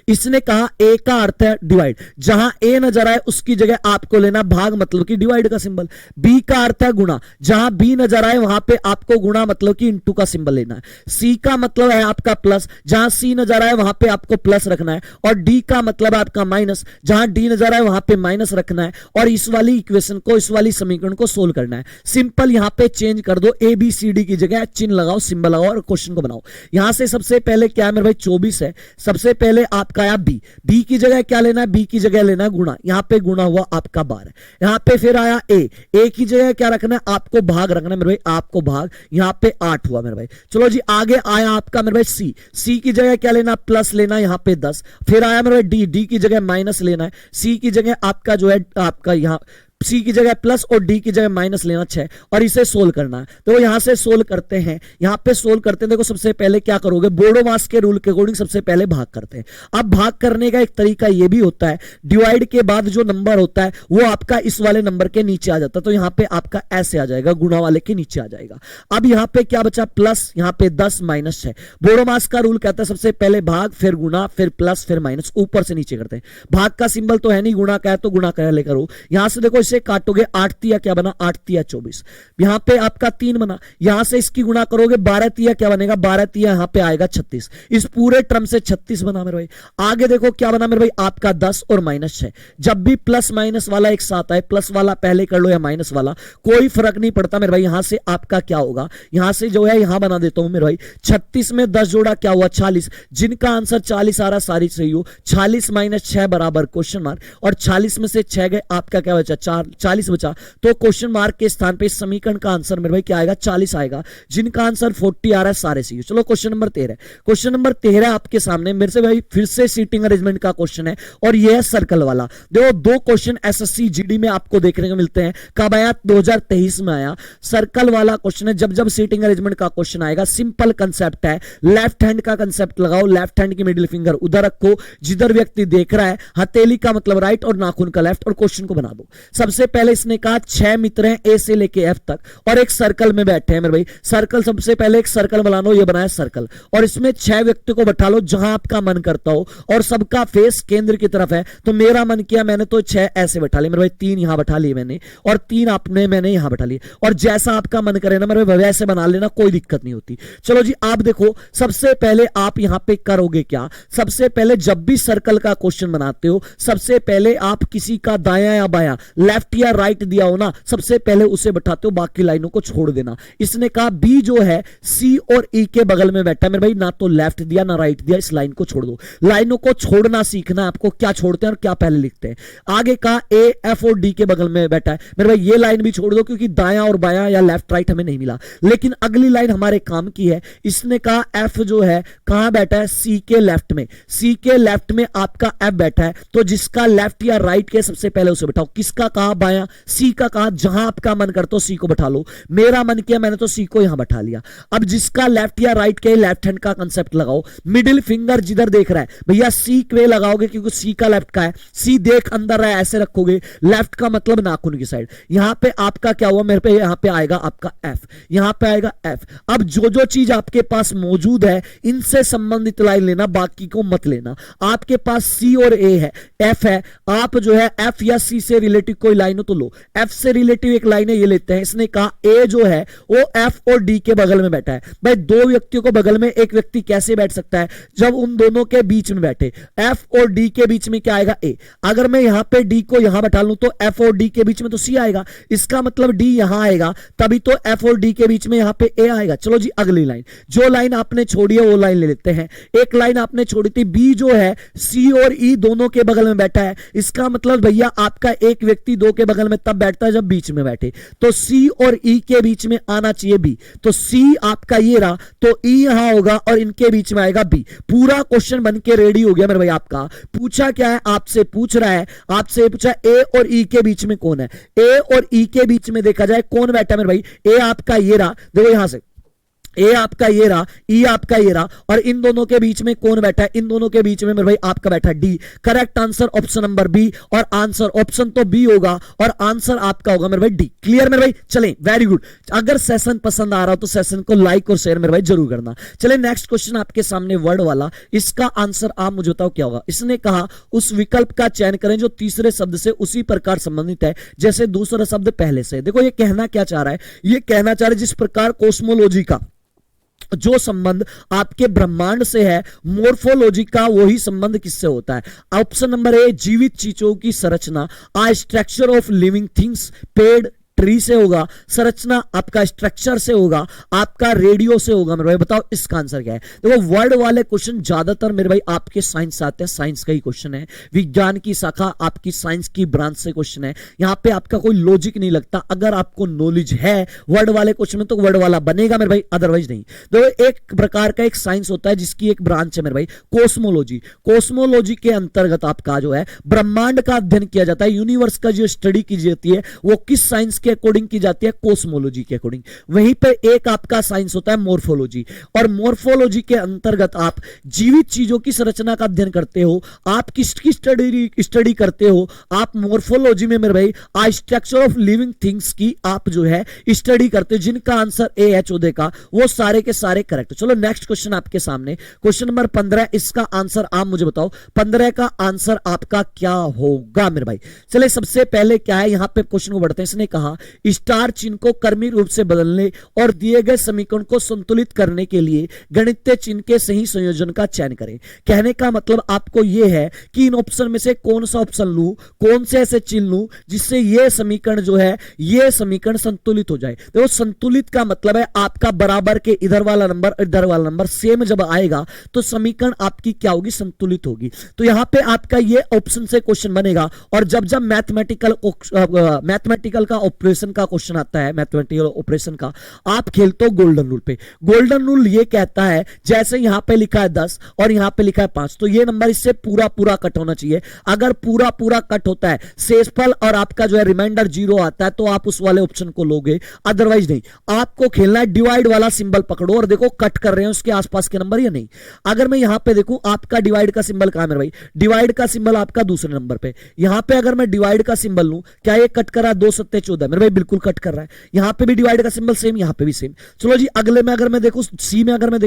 Speaker 1: इसने कहा ए का अर्थ है डिवाइड, जहां ए नजर आए उसकी जगह आपको लेना भाग मतलब कि डिवाइड का सिंबल। बी का अर्थ है गुणा, जहां बी नजर आए वहां पे आपको गुणा मतलब कि इनटू का सिंबल लेना है। सी का मतलब है आपका प्लस, जहां सी नजर आए वहां पे आपको प्लस रखना है। और डी का मतलब है आपका माइनस, जहां डी नजर आए वहां पे माइनस रखना है। और इस वाली इक्वेशन को, इस वाली समीकरण को सोल्व करना है। सिंपल यहां पे चेंज कर दो, ए बी सी डी की जगह चिन्ह लगाओ, सिंबल लगाओ और क्वेश्चन को बनाओ। यहां से सबसे पहले क्या है मेरे भाई 24 है। सबसे पहले आपका आया बी, बी की जगह क्या लेना है, बी की जगह लेना है गुणा, यहां पे गुणा हुआ आपका 12। यहां पे फिर आया ए की जगह क्या रखना है आपको भाग रखना है मेरे भाई, आपको भाग, यहां पे 8 हुआ मेरे भाई। चलो जी आगे आया आपका मेरे भाई सी, सी की जगह क्या लेना प्लस लेना, यहां पे 10। फिर आया मेरे भाई डी, डी की जगह माइनस लेना है। सी की जगह आपका जो है आपका यहां सी की जगह प्लस और डी की जगह माइनस लेना 6 और इसे सोल्व करना है। तो यहां से सोल्व करते हैं, यहां पे सोल्व करते हैं। देखो सबसे पहले क्या करोगे, बोडोमास के रूल के अकॉर्डिंग सबसे पहले भाग करते हैं। अब भाग करने का एक तरीका यह भी होता है, डिवाइड के बाद जो नंबर होता है वो आपका इस वाले नंबर के नीचे आ जाता है। तो यहां पे आपका ऐसे आ जाएगा, गुणा वाले के नीचे आ जाएगा। अब यहां पे क्या बचा प्लस, यहां पे 10 माइनस 6। बोडोमास का रूल कहता है सबसे पहले भाग फिर गुणा फिर प्लस फिर माइनस, ऊपर से नीचे करते हैं। भाग का सिंबल तो है नहीं, गुणा का है तो गुणा कर लेकर हो। यहां से देखो इसे काटोगे 8 तिया क्या बना 8 तिया 24, यहां पे आपका 3 बना। यहां से इसकी गुणा करोगे 12 तिया क्या बनेगा 12 तिया यहां पे आएगा 36। इस पूरे टर्म से 36 बना मेरे भाई। आगे देखो क्या बना मेरे भाई आपका 10 और माइनस 6। जब भी प्लस माइनस वाला एक साथ आए, प्लस वाला पहले कर लो या माइनस वाला, कोई फर्क नहीं पड़ता मेरे भाई। यहां से आपका क्या होगा, यहां से जो है यहां बना देता हूं मेरे भाई, 36 में 10 जोड़ा क्या हुआ 40। जिनका आंसर 40 आ रहा सारी सही हो। 40 माइनस 6 बराबर क्वेश्चन मार्क, और 40 में से 6 गए आपका क्या बचा 40 बचा। तो क्वेश्चन मार्क के स्थान पे इस समीकरण का आंसर मेरे भाई क्या आएगा 40 आएगा। जिनका आंसर 40 आ रहा है सारे सही। चलो क्वेश्चन नंबर 13। क्वेश्चन नंबर 13 आपके सामने मेरे से भाई फिर से सीटिंग अरेंजमेंट का क्वेश्चन है, और यह है सर्कल वाला। देखो 2 क्वेश्चन एसएससी जीडी में आपको देखने को मिलते हैं। कब आया 2023 में आया। सर्कल वाला क्वेश्चन है, जब जब सीटिंग अरेंजमेंट का क्वेश्चन आएगा सिंपल कंसेप्ट है, लेफ्ट हैंड का कंसेप्ट लगाओ, लेफ्ट हैंड की मिडिल फिंगर उधर रखो जिधर व्यक्ति देख रहा है, हथेली का मतलब राइट और नाखून का लेफ्ट, और क्वेश्चन को बना दो। सबसे पहले इसने कहा 6 मित्र हैं ए से लेके एफ तक और एक सर्कल में बैठे हैं मेरे भाई। सर्कल सबसे पहले एक सर्कल बना लो, ये बनाया सर्कल, और इसमें 6 व्यक्ति को बैठा लो जहां आपका मन करता हो, और सबका फेस केंद्र की तरफ है। तो मेरा मन किया मैंने तो 6 ऐसे बैठा लिए मेरे भाई, 3 यहां बैठा लिए मैंने, और 3 आपने मैंने यहां बैठा लिए। और जैसा आपका मन करे ना मेरे भाई वैसे बना लेना, कोई दिक्कत नहीं होती। चलो जी आप देखो सबसे पहले आप यहां पे करोगे क्या, सबसे पहले जब भी सर्कल का क्वेश्चन बनाते हो सबसे पहले आप किसी का दायां या बायां लेफ्ट या राइट दिया हो ना, सबसे पहले उसे बैठाते हो, बाकी लाइनों को छोड़ देना। इसने कहा बी जो है सी और ई के बगल में बैठा है मेरे भाई, ना तो लेफ्ट दिया ना राइट दिया, इस लाइन को छोड़ दो। लाइनों को छोड़ना सीखना है आपको, क्या छोड़ते हैं और क्या पहले लिखते हैं। आगे कहा ए एफ और डी के बगल में बैठा है मेरे भाई, ये लाइन भी छोड़ दो क्योंकि दायां और बायां या लेफ्ट राइट हमें नहीं मिला। लेकिन अगली लाइन हमारे काम की है। इसने कहा एफ जो है कहां बैठा है, सी के लेफ्ट में, सी के लेफ्ट में आपका एफ बैठा है। तो जिसका लेफ्ट या राइट के सबसे पहले उसे बैठाओ। किसका कहा बायां, सी का कहा, जहां आपका मन करता हो सी को बैठा लो। मेरा मन किया मैंने तो सी को यहां बैठा लिया। अब जिसका लेफ्ट या राइट के लेफ्ट हैंड का कंसेप्ट लगाओ। मिडिल फिंगर जिधर देख रहा है भैया सी के लगाओगे क्योंकि सी का लेफ्ट का है, सी देख अंदर है ऐसे रखोगे, लेफ्ट का मतलब नाखून की साइड। यहां पे आपका क्या हुआ मेरे पे, यहां पे आएगा आपका एफ, यहां पे आएगा एफ। अब जो जो चीज आपके पास मौजूद है इनसे संबंधित लाइन लेना, बाकी को मत लेना। आपके पास सी और ए है, एफ है, आप जो है एफ या सी से रिलेटिव कोई लाइन हो तो लो। एफ से रिलेटिव एक लाइन है ये लेते हैं। इसने कहा ए जो है वो एफ और डी के बगल में बैठा है। भाई 2 व्यक्तियों को बगल में एक व्यक्ति कैसे बैठ सकता है, जब उन दोनों के बीच में बैठे। एफ और डी के बीच में क्या आएगा ए। अगर मैं यहां पे डी को यहां बैठा लूं तो एफ और डी के बीच में तो सी आएगा, इसका मतलब डी यहां आएगा, तभी तो एफ और डी के बीच में यहां पे ए आएगा। चलो जी अगली लाइन, जो लाइन आपने छोड़ी है वो लाइन ले लेते हैं। एक लाइन आपने छोड़ी थी बी जो है सी और ई दोनों के बगल में बैठा है, इसका मतलब भैया आपका एक व्यक्ति दो के बगल में तब बैठता है जब बीच में बैठे, तो सी और ई के बीच में आना चाहिए बी, तो सी आपका ये रहा, तो ई यहां होगा और इनके बीच में आएगा बी। पूरा क्वेश्चन बन के रेडी हो गया मेरे भाई। आपका पूछा क्या है, आपसे पूछ रहा है, आपसे पूछा ए और ई के बीच में कौन है, ए और ई के बीच में देखा जाए कौन बैठा है मेरे भाई, ए आपका ये रहा, देखो यहां से ए आपका ये रहा, ई आपका ये रहा, और इन दोनों के बीच में कौन बैठा है, इन दोनों के बीच में मेरे भाई आपका बैठा है D. Correct answer option number B, और आंसर ऑप्शन तो बी होगा और आंसर आपका होगा मेरे भाई डी। क्लियर मेरे भाई, चलें वेरी गुड। अगर सेशन पसंद आ रहा हो तो सेशन को लाइक और शेयर मेरे भाई जरूर करना। चले नेक्स्ट क्वेश्चन आपके सामने वर्ड वाला, इसका आंसर आप मुझे बताओ क्या होगा। इसने कहा उस विकल्प का चयन करें जो तीसरे शब्द से उसी प्रकार संबंधित है जैसे दूसरा शब्द पहले से। देखो ये कहना क्या चाह रहा है, ये कहना चाह रहा है जिस प्रकार कोस्मोलॉजी का जो संबंध आपके ब्रह्मांड से है, मोर्फोलॉजी का वही संबंध किससे होता है। ऑप्शन नंबर ए जीवित चीजों की संरचना, आ स्ट्रक्चर ऑफ लिविंग थिंग्स, पेड़ ट्री से होगा, संरचना आपका स्ट्रक्चर से होगा, आपका रेडियो से होगा। मेरे भाई बताओ इसका आंसर क्या है। देखो वर्ड वाले क्वेश्चन ज्यादातर मेरे भाई आपके साइंस से आते हैं, साइंस का ही क्वेश्चन है, विज्ञान की शाखा आपकी साइंस की ब्रांच से क्वेश्चन है। यहां पे आपका कोई लॉजिक नहीं लगता। अगर आपको नॉलेज है वर्ड वाले क्वेश्चन में तो वर्ड वाला बनेगा मेरे भाई, अदरवाइज नहीं। देखो एक प्रकार का एक साइंस होता है जिसकी एक ब्रांच है मेरे भाई कोस्मोलॉजी। कोस्मोलॉजी के अंतर्गत आपका जो है ब्रह्मांड का अध्ययन किया जाता है, यूनिवर्स का जो स्टडी की जाती है वो किस साइंस के अकॉर्डिंग की जाती है, कोस्मोलॉजी के अकॉर्डिंग। वहीं पे एक आपका साइंस होता है मोर्फोलॉजी, और मोर्फोलॉजी के अंतर्गत आप जीवित चीजों की संरचना का अध्ययन करते हो। आप किसकी स्टडी करते हो, आप मोर्फोलॉजी में मेरे भाई स्ट्रक्चर ऑफ लिविंग थिंग्स की आप जो है स्टडी करते हो, जिनका आंसर ए है 14 का, वो सारे के सारे करेक्ट। चलो नेक्स्ट क्वेश्चन आपके सामने, क्वेश्चन नंबर 15, इसका आंसर आप मुझे बताओ 15 का आंसर आपका क्या होगा मेरे भाई। चले सबसे पहले क्या है, यहां पे क्वेश्चन को बढ़ते हैं। इसने कहा स्टार चिन्ह को क्रमिक रूप से बदलने और दिए गए समीकरण को संतुलित करने के लिए गणितीय चिन्ह के सही संयोजन का चयन करें। कहने का मतलब आपको यह है कि इन ऑप्शन में से कौन सा ऑप्शन लूं, कौन से ऐसे चिन्ह लूं जिससे यह समीकरण जो है यह समीकरण संतुलित हो जाए। देखो संतुलित का मतलब है आपका बराबर के इधर वाला नंबर सेम जब आएगा तो समीकरण आपकी क्या होगी, संतुलित होगी। तो यहां पे आपका यह ऑप्शन से क्वेश्चन बनेगा। और जब जब मैथमेटिकल का ऑपरेशन का क्वेश्चन आता है, मैथमेटिकल ऑपरेशन का, आप खेलते हो गोल्डन रूल पे। गोल्डन रूल ये कहता है जैसे यहां पे लिखा है 10 और यहां पे लिखा है 5, तो ये नंबर इससे पूरा पूरा कट होना चाहिए। अगर पूरा पूरा कट होता है, शेषफल और आपका जो है रिमाइंडर 0 आता है, तो आप उस वाले ऑप्शन को लोगे, अदरवाइज नहीं। आपको खेलना है डिवाइड वाला सिंबल पकड़ो और देखो कट कर रहे हैं उसके आसपास के नंबर या नहीं। अगर मैं यहां पे देखूं आपका डिवाइड का सिंबल कहां है मेरे भाई, डिवाइड का सिंबल आपका दूसरे नंबर पे। यहां पे अगर मैं डिवाइड का सिंबल लूं, क्या ये कट कर रहा है, 2 7 14 मेरे भाई, बिल्कुल कट कर रहा है। यहां पे भी डिवाइड का सिंबल सेम, यहां पे भी सेम। चलो जी अगले में अगर मैं देखूं, सी में अगर मैं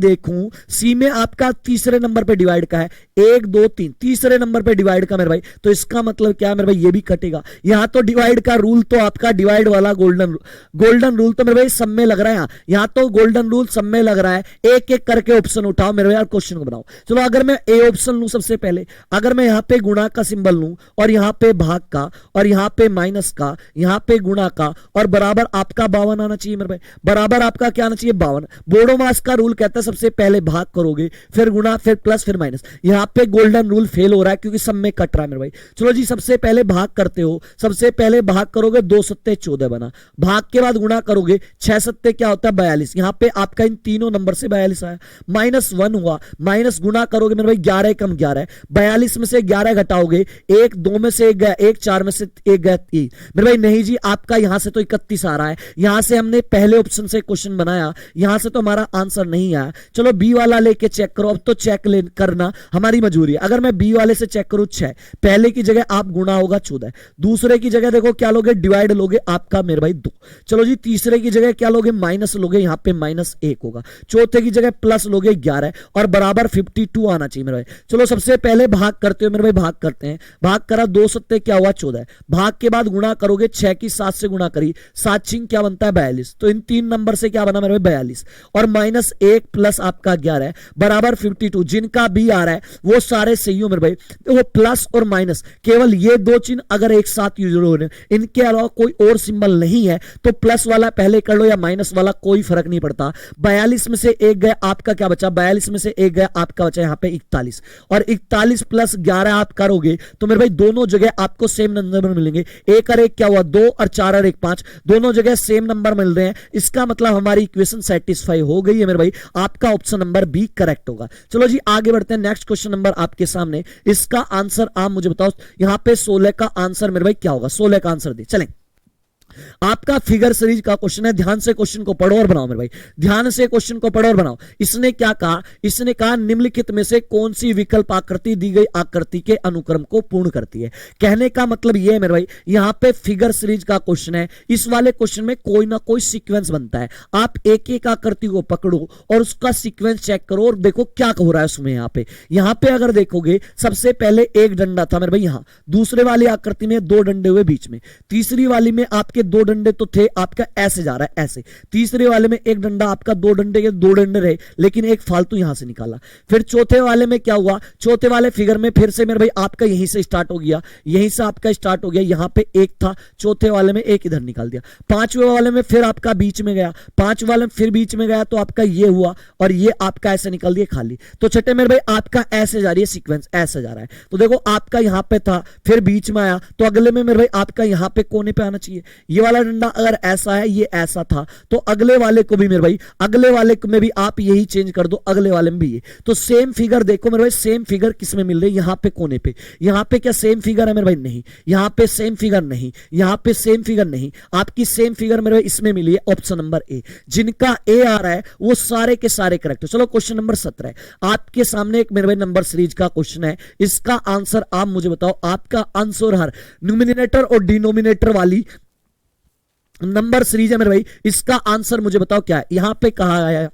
Speaker 1: देखूं, सी में आपका तीसरे नंबर पे डिवाइड का है, 1 2 3, तीसरे नंबर पे डिवाइड का मेरे भाई, तो इसका मतलब क्या है मेरे भाई, ये भी कटेगा। यहां तो डिवाइड का रूल तो आपका डिवाइड वाला गोल्डन रूल तो मेरे भाई सब में लग रहा है। यहां तो गोल्डन रूल सब में लग रहा है। एक एक करके ऑप्शन उठाओ मेरे भाई और क्वेश्चन को बनाओ। चलो अगर मैं ए ऑप्शन लूं सबसे पहले, अगर मैं यहां पे गुणा का सिंबल लूं और यहां पे भाग का और यहां पे माइनस का, यहां पे गुणा का, और बराबर आपका 52 आना चाहिए मेरे भाई। बराबर आपका क्या आना चाहिए, 52। बोडो मास का रूल कहता है सबसे पहले भाग करोगे, फिर गुणा, फिर प्लस, फिर माइनस। यहां पे गोल्डन रूल फेल हो रहा है क्योंकि सब में कट रहा है मेरे भाई। चलो जी सबसे पहले भाग करते हो, सबसे पहले भाग करोगे 2 7 14 बना, भाग के बाद गुणा करोगे 6 7 क्या होता है 42। यहां पे आपका इन तीनों नंबर से 42 आया, -1 हुआ, माइनस गुणा करोगे मेरे भाई 11 कम 11, 42 में से 11 घटाओगे, 1 2 में से 1 गया, 1 4 में से 1 गया 3 मेरे भाई। नहीं जी आपका यहां से तो 31 आ रहा है। यहां से हमने पहले ऑप्शन से क्वेश्चन बनाया, यहां से तो हमारा आंसर नहीं आया। चलो बी वाला लेके चेक करो, अब तो चेक करना हमारी मजबूरी है। अगर मैं बी वाले से चेक करूं 6, पहले की जगह आप गुणा होगा 14, दूसरे की जगह देखो क्या लोगे, डिवाइड लोगे आपका मेरे भाई 2। चलो जी तीसरे की जगह क्या लोगे, माइनस लोगे, यहां पे -1 होगा। चौथे की जगह प्लस लोगे 11 और बराबर 52 आना चाहिए मेरे भाई। चलो सबसे पहले भाग करते हो मेरे भाई, भाग करते हैं। भाग करा 2 7 क्या हुआ 14, भाग के बाद गुणा करोगे 6 की 7 से गुणा करी, 7 छिंग क्या बनता है 42, तो इन 3 नंबर से क्या बना मेरे भाई 42 और -1 प्लस आपका 11 बराबर 52। जिनका बी आ रहा है वो सारे सही हो मेरे भाई, तो वो प्लस और माइनस केवल ये दो चिन्ह अगर एक साथ यूज हो रहे हैं, इनके अलावा कोई और सिंबल नहीं है तो प्लस वाला पहले कर लो या माइनस वाला, कोई फर्क नहीं पड़ता। 42 में से एक गया, आपका क्या बचा 42 में से एक गया, आपका बचा यहां पे 41 और 41 प्लस 11 आप करोगे तो मेरे भाई दोनों जगह आपको सेम नंबर मिलेंगे। एक और एक क्या हुआ 2 और 4 और 1 5, दोनों जगह सेम नंबर मिल रहे हैं। इसका मतलब हमारी इक्वेशन सेटिस्फाई हो गई है मेरे भाई, आपका ऑप्शन नंबर बी करेक्ट होगा। चलो जी आगे बढ़ते हैं, नेक्स्ट क्वेश्चन नंबर आपके सामने, इसका आंसर आप मुझे बताओ। यहां पे 16 का आंसर मेरे भाई क्या होगा, 16 का आंसर दे चलें। आपका फिगर सीरीज का क्वेश्चन है, ध्यान से क्वेश्चन को पढ़ो और बनाओ मेरे भाई, ध्यान से क्वेश्चन को पढ़ो और बनाओ। इसने क्या कहा, इसने कहा निम्नलिखित में से कौन सी विकल्प आकृति दी गई आकृति के अनुक्रम को पूर्ण करती है। कहने का मतलब यह है मेरे भाई, यहां पे फिगर सीरीज का क्वेश्चन है, इस वाले क्वेश्चन में कोई ना कोई सीक्वेंस बनता है। आप एक एक आकृति को पकड़ो और उसका सीक्वेंस चेक करो और देखो क्या हो रहा है उसमें। यहां पे अगर देखोगे सबसे पहले एक डंडा था मेरे भाई यहां, दूसरे वाली आकृति में 2 डंडे हुए बीच में, तीसरी वाली में आपके 2 डंडे तो थे, आपका ऐसे जा रहा है ऐसे, तीसरे वाले में एक डंडा आपका 2 डंडे के 2 डंडे रहे लेकिन एक फालतू यहां से निकाला। फिर चौथे वाले में क्या हुआ, चौथे वाले फिगर में फिर से मेरे भाई आपका यहीं से स्टार्ट हो गया, यहीं से आपका स्टार्ट हो गया, यहां पे एक था, चौथे वाले में एक इधर निकाल दिया। पांचवें वाले में फिर आपका बीच में गया, पांचवें वाले में फिर बीच में गया तो आपका ये हुआ और ये आपका ऐसे निकल दिया खाली। तो छठे मेरे भाई आपका ऐसे जा रही है सीक्वेंस, ऐसे जा रहा है। तो देखो आपका यहां पे था, फिर बीच में आया, तो अगले में मेरे भाई आपका यहां पे कोने पे आना चाहिए। ये वाला डंडा अगर ऐसा है, ये ऐसा था, तो अगले वाले को भी मेरे भाई, अगले वाले में भी आप यही चेंज कर दो, अगले वाले में भी ये। तो सेम फिगर देखो मेरे भाई, सेम फिगर किस में मिल रही है, यहां पे कोने पे। यहां पे क्या सेम फिगर है मेरे भाई, नहीं। यहां पे सेम फिगर नहीं, यहां पे सेम फिगर नहीं, आपकी सेम फिगर मेरे भाई इसमें मिली है, ऑप्शन नंबर ए। जिनका ए आ रहा है वो सारे के सारे करेक्ट है। चलो क्वेश्चन नंबर 17 आपके सामने एक मेरे भाई नंबर सीरीज का क्वेश्चन है, इसका आंसर आप मुझे बताओ। आपका आंसर हर न्यूमिनेटर और डिनोमिनेटर वाली नंबर सीरीज है मेरे भाई, इसका आंसर मुझे बताओ क्या है। यहां पे कहा गया है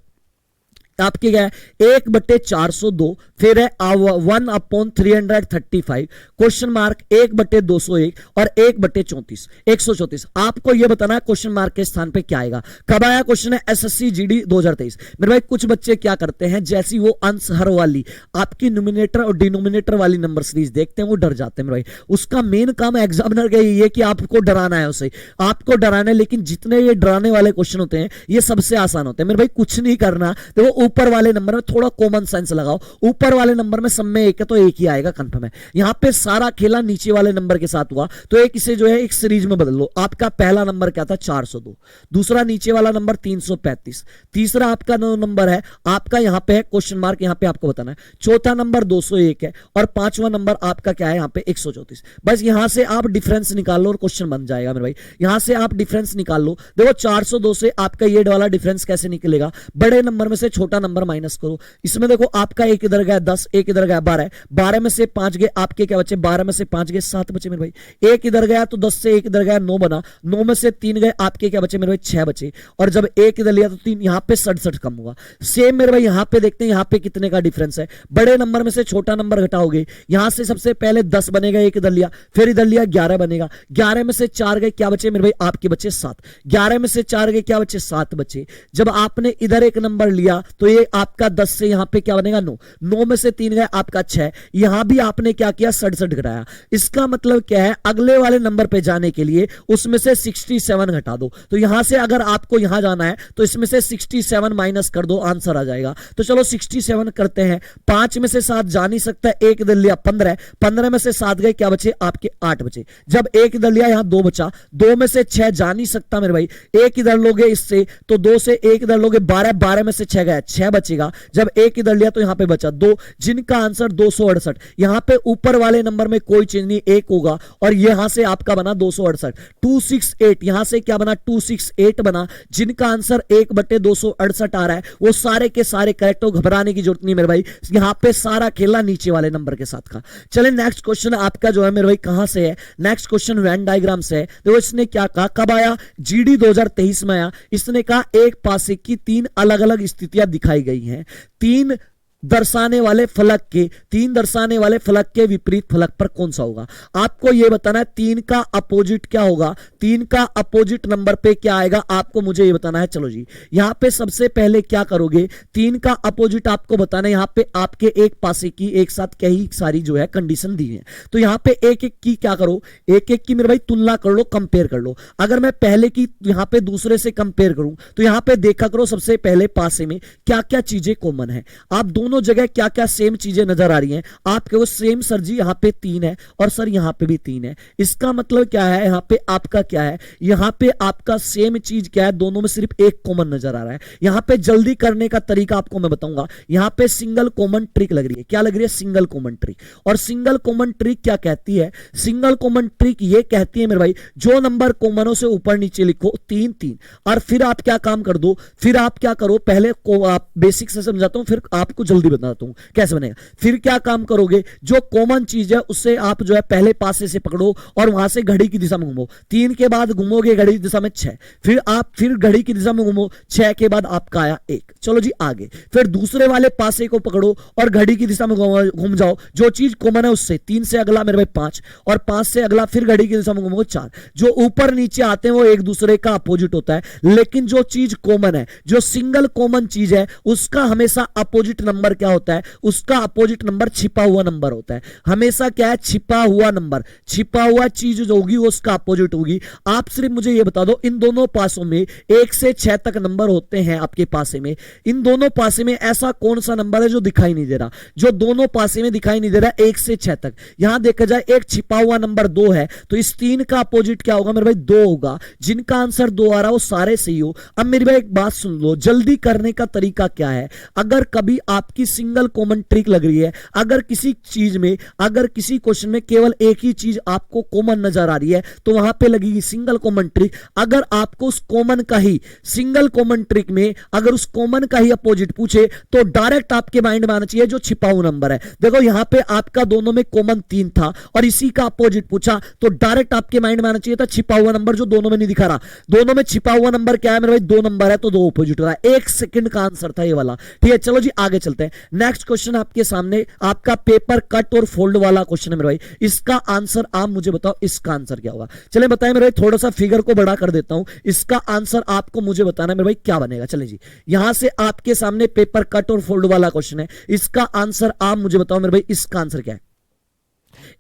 Speaker 1: आपके क्या है 1/402, फिर है 1/335, क्वेश्चन मार्क 1/201 और 1/34 134। आपको यह बताना है क्वेश्चन मार्क के स्थान पे क्या आएगा। कब आया क्वेश्चन है, एसएससी जीडी 2023। मेरे भाई कुछ बच्चे क्या करते हैं, जैसी वो अंश हर वाली आपकी न्यूमिनेटर और डिनोमिनेटर वाली नंबर सीरीज देखते हैं वो डर जाते हैं मेरे भाई। उसका मेन काम एग्जामिनर का यही है कि आपको डराना है, उसे आपको डराना है। लेकिन जितने ये डराने वाले क्वेश्चन होते हैं ये सबसे आसान होते हैं मेरे भाई, कुछ नहीं करना। देखो ऊपर वाले नंबर में थोड़ा कॉमन सेंस लगाओ, ऊपर वाले नंबर में सब में एक है तो एक ही आएगा कंफर्म है। यहां पे सारा खेला नीचे वाले नंबर के साथ हुआ तो एक इसे जो है एक सीरीज में बदल लो। आपका पहला नंबर क्या था 402, दूसरा नीचे वाला नंबर 335, तीसरा आपका नंबर है आपका यहां पे है क्वेश्चन मार्क, यहां पे आपको बताना है, चौथा नंबर 201 है और पांचवा नंबर आपका क्या है यहां पे 134। बस यहां से आप डिफरेंस निकाल लो और क्वेश्चन बन जाएगा मेरे भाई। यहां से आप डिफरेंस निकाल लो। देखो 402 से आपका ये वाला डिफरेंस कैसे निकलेगा, बड़े नंबर में से छोटा नंबर माइनस करो। इसमें देखो आपका एक इधर गया 10, एक इधर गया 12, 12 में से 5 गए आपके क्या बचे, 12 में से 5 गए 7 बचे मेरे भाई। एक इधर गया तो 10 से एक इधर गया 9 बना, 9 में से 3 गए आपके क्या बचे मेरे भाई 6 बचे। और जब एक इधर लिया तो 3, यहां पे 67 कम हुआ। सेम मेरे भाई यहां पे देखते हैं यहां पे कितने का डिफरेंस है। बड़े नंबर में से छोटा नंबर घटाओगे, यहां से सबसे पहले 10 बनेगा, एक इधर लिया, फिर इधर लिया 11 बनेगा। 11 में से 4 गए क्या बचे मेरे भाई आपके बचे 7, 11 में से 4 गए क्या बचे 7 बचे। जब आपने इधर एक नंबर लिया तो ये आपका 10 से यहां पे क्या बनेगा 9, 9 में से 3 गए आपका 6, यहां भी आपने क्या किया 67 घटाया। इसका मतलब क्या है, अगले वाले नंबर पे जाने के लिए उसमें से 67 घटा दो। तो यहां से अगर आपको यहां जाना है तो इसमें से 67 माइनस कर दो, आंसर आ जाएगा। तो चलो 67 करते हैं। 5 में से 7 जा नहीं सकता, एक इधर लिया 15, 15 में से 7 गए क्या बचे आपके 8 बचे। जब एक इधर लिया यहां 2 बचा, 2 में से 6 जा नहीं सकता मेरे भाई, एक इधर लोगे इससे तो 2 से एक इधर लोगे 12, 12 में से 6 गया 6 बचेगा। जब एक इधर लिया तो यहां पे बचा 2, जिनका आंसर 268। यहां पे ऊपर वाले नंबर में कोई चेंज नहीं, एक होगा और यहां से आपका बना 268। 268 यहां से क्या बना 268 बना, जिनका आंसर 1/268 आ रहा है वो सारे के सारे करेक्ट हो। घबराने की जरूरत नहीं मेरे भाई, यहां पे सारा खेला नीचे वाले नंबर के साथ का। चले नेक्स्ट क्वेश्चन आपका जो है मेरे भाई कहां से है, नेक्स्ट क्वेश्चन वेन डायग्राम से है। देखो इसने क्या कहा, कब आया, जीडी 2023 में आया। इसने कहा एक पासे की 3 अलग अलग स्थितियां दिखाई गई हैं, 3 दर्शाने वाले फलक के, 3 दर्शाने वाले फलक के विपरीत फलक पर कौन सा होगा? आपको यह बताना है 3 का अपोजिट क्या होगा, 3 का अपोजिट नंबर पे क्या आएगा, आपको मुझे ये बताना है। चलो जी, यहां पे सबसे पहले क्या करोगे, 3 का अपोजिट आपको बताना है। यहां पे आपके एक पासे की एक साथ कई सारी जो है कंडीशन दी है, तो यहां पे एक एक की क्या करो, एक एक की मेरे भाई तुलना कर लो, कंपेयर कर लो। अगर मैं पहले की यहां पे दूसरे से कंपेयर करूं तो यहां पे देखा करो सबसे पहले पासे में क्या क्या चीजें कॉमन है। आप दोनों जगह क्या क्या सेम चीजें नजर आ रही हैं आपके वो सेम। सर जी यहां पे 3 है और सर यहां पे भी 3 है, इसका मतलब क्या है, यहां पे आपका क्या है, यहां पे आपका सेम चीज क्या है, दोनों में सिर्फ एक कॉमन नजर आ रहा है। यहां पे जल्दी करने का तरीका आपको मैं बताऊंगा। यहां पे सिंगल कॉमन ट्रिक लग रही है, क्या लग रही है, सिंगल कॉमन ट्रिक। और सिंगल कॉमन ट्रिक क्या कहती है, सिंगल कॉमन ट्रिक ये कहती है मेरे भाई जो नंबर कॉमनों से ऊपर नीचे लिखो 3 3, और फिर आप क्या काम कर दो, फिर आप क्या करो, पहले को आप बेसिक से समझाता हूं फिर आपको जल्दी बताता हूं कैसे बनेगा। फिर क्या काम करोगे, जो कॉमन चीज है उससे आप जो है पहले पासे से पकड़ो और वहां से घड़ी की दिशा में घूमो। 3 के बाद घूमोगे घड़ी की दिशा में 6, फिर आप फिर घड़ी की दिशा में घूमो, 6 के बाद आपका आया 1। चलो जी आगे, फिर दूसरे वाले पासे को पकड़ो और घड़ी की दिशा में घूम जाओ, जो चीज कॉमन है उससे। 3 से अगला मेरे भाई 5 और 5 से अगला फिर घड़ी की दिशा में घूमोगे 4। जो ऊपर नीचे आते हैं वो एक दूसरे का अपोजिट होता है, लेकिन जो चीज कॉमन है, जो सिंगल कॉमन चीज है, उसका हमेशा अपोजिट नंबर क्या होता है, उसका अपोजिट नंबर छिपा हुआ नंबर होता है। हमेशा क्या है, छिपा हुआ नंबर, छिपा हुआ चीज जो होगी वो उसका अपोजिट होगी। आप सिर्फ मुझे ये बता दो इन दोनों पासों में 1 से 6 तक नंबर होते हैं आपके पासे में, इन दोनों पासे में ऐसा कौन सा नंबर है जो दिखाई नहीं दे रहा, जो दोनों पासे में दिखाई नहीं दे रहा 1 से 6 तक। यहां देखा जाए एक छिपा हुआ नंबर 2 है, तो इस 3 का अपोजिट क्या होगा मेरे भाई, 2 होगा। जिनका आंसर 2 आ रहा है वो सारे सही हो। अब मेरी भाई एक बात सुन लो, जल्दी करने का तरीका क्या है। अगर कभी आपकी सिंगल कॉमन ट्रिक लग रही है, अगर किसी चीज में, अगर किसी क्वेश्चन में केवल एक ही चीज आपको कॉमन नजर आ रही है तो वहां पे लगेगी सिंगल कॉमन ट्रिक। अगर आपको उस कॉमन का ही सिंगल कॉमन ट्रिक में अगर उस कॉमन का ही अपोजिट पूछे तो डायरेक्ट आपके माइंड में आना चाहिए जो छिपा हुआ नंबर है। देखो यहां पे आपका दोनों में कॉमन 3 था और इसी का अपोजिट पूछा तो डायरेक्ट आपके माइंड में आना चाहिए था छिपा हुआ नंबर जो दोनों में नहीं दिखा रहा। दोनों में छिपा हुआ नंबर क्या है मेरे भाई, 2 नंबर है तो 2 अपोजिट हो रहा है। 1 सेकंड का आंसर था ये वाला, ठीक है। चलो जी आगे चलते हैं। नेक्स्ट क्वेश्चन आपके सामने आपका पेपर कट और फोल्ड वाला क्वेश्चन है मेरे भाई। इसका आंसर आप मुझे बताओ, इसका आंसर क्या होगा। चले बताएं मेरे भाई, थोड़ा सा फिगर को बड़ा कर देता हूं। इसका आंसर आपको मुझे बताना है मेरे भाई क्या बनेगा। चले जी, यहां से आपके सामने पेपर कट और फोल्ड वाला क्वेश्चन है। इसका आंसर आप मुझे बताओ मेरे भाई, इसका आंसर क्या है।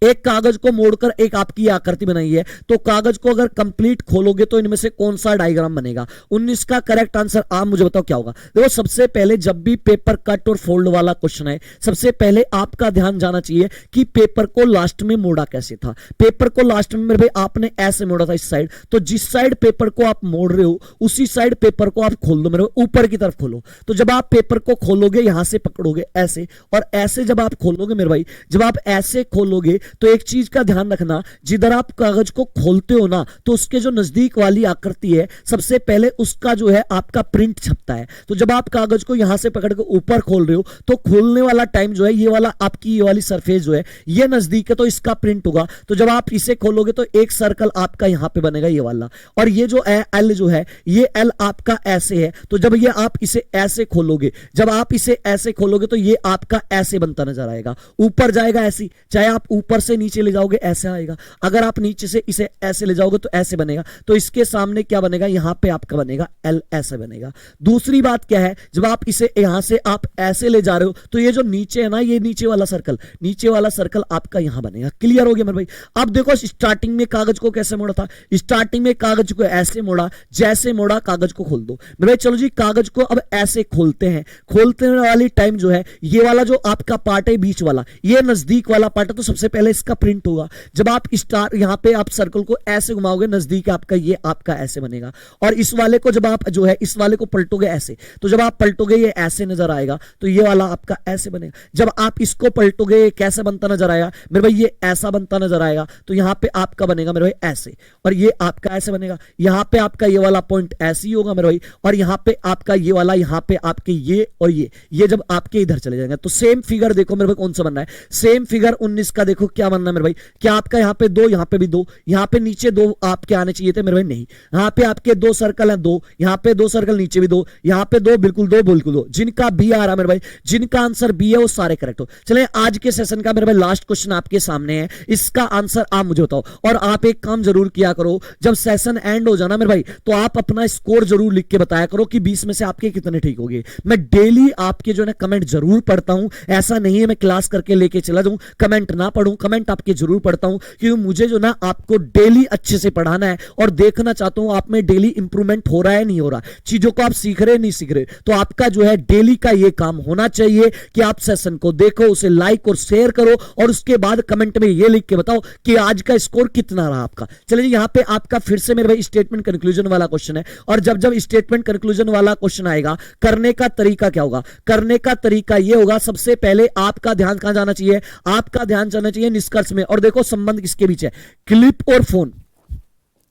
Speaker 1: एक कागज को मोड़कर एक आपकी आकृति बनाई है, तो कागज को अगर कंप्लीट खोलोगे तो इनमें से कौन सा डायग्राम बनेगा। 19 का करेक्ट आंसर आप मुझे बताओ क्या होगा। देखो सबसे पहले जब भी पेपर कट और फोल्ड वाला क्वेश्चन है, सबसे पहले आपका ध्यान जाना चाहिए कि पेपर को लास्ट में मोड़ा कैसे था। पेपर को लास्ट में मेरे भाई आपने ऐसे मोड़ा था इस साइड, तो जिस साइड पेपर को आप मोड़ रहे हो उसी साइड पेपर को आप खोल दो मेरे भाई, ऊपर की तरफ खोलो। तो जब आप पेपर को खोलोगे यहां से पकड़ोगे ऐसे, और ऐसे जब आप खोलोगे मेरे भाई, जब आप ऐसे खोलोगे तो एक चीज का ध्यान रखना, जिधर आप कागज को खोलते हो ना तो उसके जो नजदीक वाली आकृति है सबसे पहले उसका जो है आपका प्रिंट छपता है। तो जब आप कागज को यहां से पकड़ के ऊपर खोल रहे हो तो खोलने वाला टाइम जो है ये वाला आपकी ये वाली सरफेस जो है ये नजदीक है तो इसका प्रिंट होगा। तो जब आप इसे खोलोगे तो एक सर्कल आपका यहां पे बनेगा ये वाला, और ये जो एल जो है ये एल आपका ऐसे है। तो जब ये आप इसे ऐसे खोलोगे, जब आप इसे ऐसे खोलोगे तो ये आपका ऐसे बनता नजर आएगा, ऊपर जाएगा ऐसी, चाहे आप ऊपर से नीचे ले जाओगे ऐसे आएगा, अगर आप नीचे से इसे ऐसे ले जाओगे तो ऐसे बनेगा। तो इसके सामने क्या बनेगा, यहां पे आपका बनेगा एल, ऐसे बनेगा। दूसरी बात क्या है, जब आप इसे यहां से आप ऐसे ले जा रहे हो तो ये जो नीचे है ना, ये नीचे वाला सर्कल, नीचे वाला सर्कल आपका यहां बनेगा। क्लियर हो गया मेरे भाई। अब देखो स्टार्टिंग में कागज को कैसे मोड़ा था, स्टार्टिंग में कागज को ऐसे मोड़ा, जैसे मोड़ा कागज को खोल दो मेरे भाई। चलो जी कागज को अब ऐसे खोलते हैं, खोलते वाली टाइम जो है ये वाला जो आपका पार्ट है बीच वाला, ये नजदीक वाला पार्ट है, तो सबसे पहले इसका प्रिंट होगा। जब आप स्टार यहां पे आप सर्कल को ऐसे घुमाओगे नजदीक आपका ये आपका ऐसे बनेगा, और इस वाले को जब आप जो है इस वाले को पलटोगे ऐसे, तो जब आप पलटोगे ये ऐसे नजर आएगा, तो ये वाला आपका ऐसे बनेगा। जब आप इसको पलटोगे ये कैसे बनता नजर आएगा मेरे भाई, ये ऐसा बनता नजर आएगा। तो यहां पे आपका बनेगा मेरे भाई ऐसे, और ये आपका ऐसे बनेगा। यहां पे आपका ये वाला पॉइंट ऐसे ही होगा मेरे भाई, और यहां पे आपका ये वाला, यहां पे आपके ये और ये जब आपके इधर चले जाएंगे तो सेम फिगर देखो मेरे भाई कौन सा बन रहा है। सेम फिगर 19 का देखो क्या बनना है मेरे भाई, क्या आपका यहाँ पे 2, यहाँ पे भी 2, यहाँ पे नीचे 2 आपके आने चाहिए थे मेरे भाई, नहीं। यहाँ पे आपके 2 सर्कल हैं 2, यहाँ पे 2 सर्कल, नीचे भी 2, यहाँ पे 2, बिल्कुल 2 बिल्कुल 2। जिनका बी आ रहा है मेरे भाई, जिनका आंसर बी है वो सारे करेक्ट हो। चलिए आज के सेशन का मेरे भाई लास्ट क्वेश्चन आपके सामने है, इसका आंसर आप मुझे बताओ। और आप एक काम जरूर किया करो, जब सेशन एंड हो जाना मेरे भाई तो आप अपना स्कोर जरूर लिख के बताया करो कि 20 में से आपके कितने ठीक हो गए। मैं डेली आपके जो है कमेंट जरूर पढ़ता हूं, ऐसा नहीं है मैं क्लास करके लेके चला जाऊं कमेंट ना पढ़ूं, कमेंट आपके जरूर पढ़ता हूं, क्योंकि मुझे जो ना आपको डेली अच्छे से पढ़ाना है और देखना चाहता हूं आप में डेली इंप्रूवमेंट हो रहा है नहीं हो रहा, चीजों को आप सीख रहे नहीं सीख रहे। तो आपका जो है डेली का ये काम होना चाहिए कि आप सेशन को देखो, उसे लाइक और शेयर करो और उसके बाद कमेंट में ये लिख के बताओ कि आज का स्कोर कितना रहा आपका। चलिए यहां पे आपका फिर से मेरे भाई स्टेटमेंट कंक्लूजन वाला क्वेश्चन है, और जब जब स्टेटमेंट कंक्लूजन वाला क्वेश्चन आएगा करने का तरीका क्या होगा, करने का तरीका ये होगा, सबसे पहले आपका ध्यान कहां जाना चाहिए, आपका ध्यान जाना चाहिए निष्कर्ष में। और देखो संबंध किसके बीच है, क्लिप और फोन,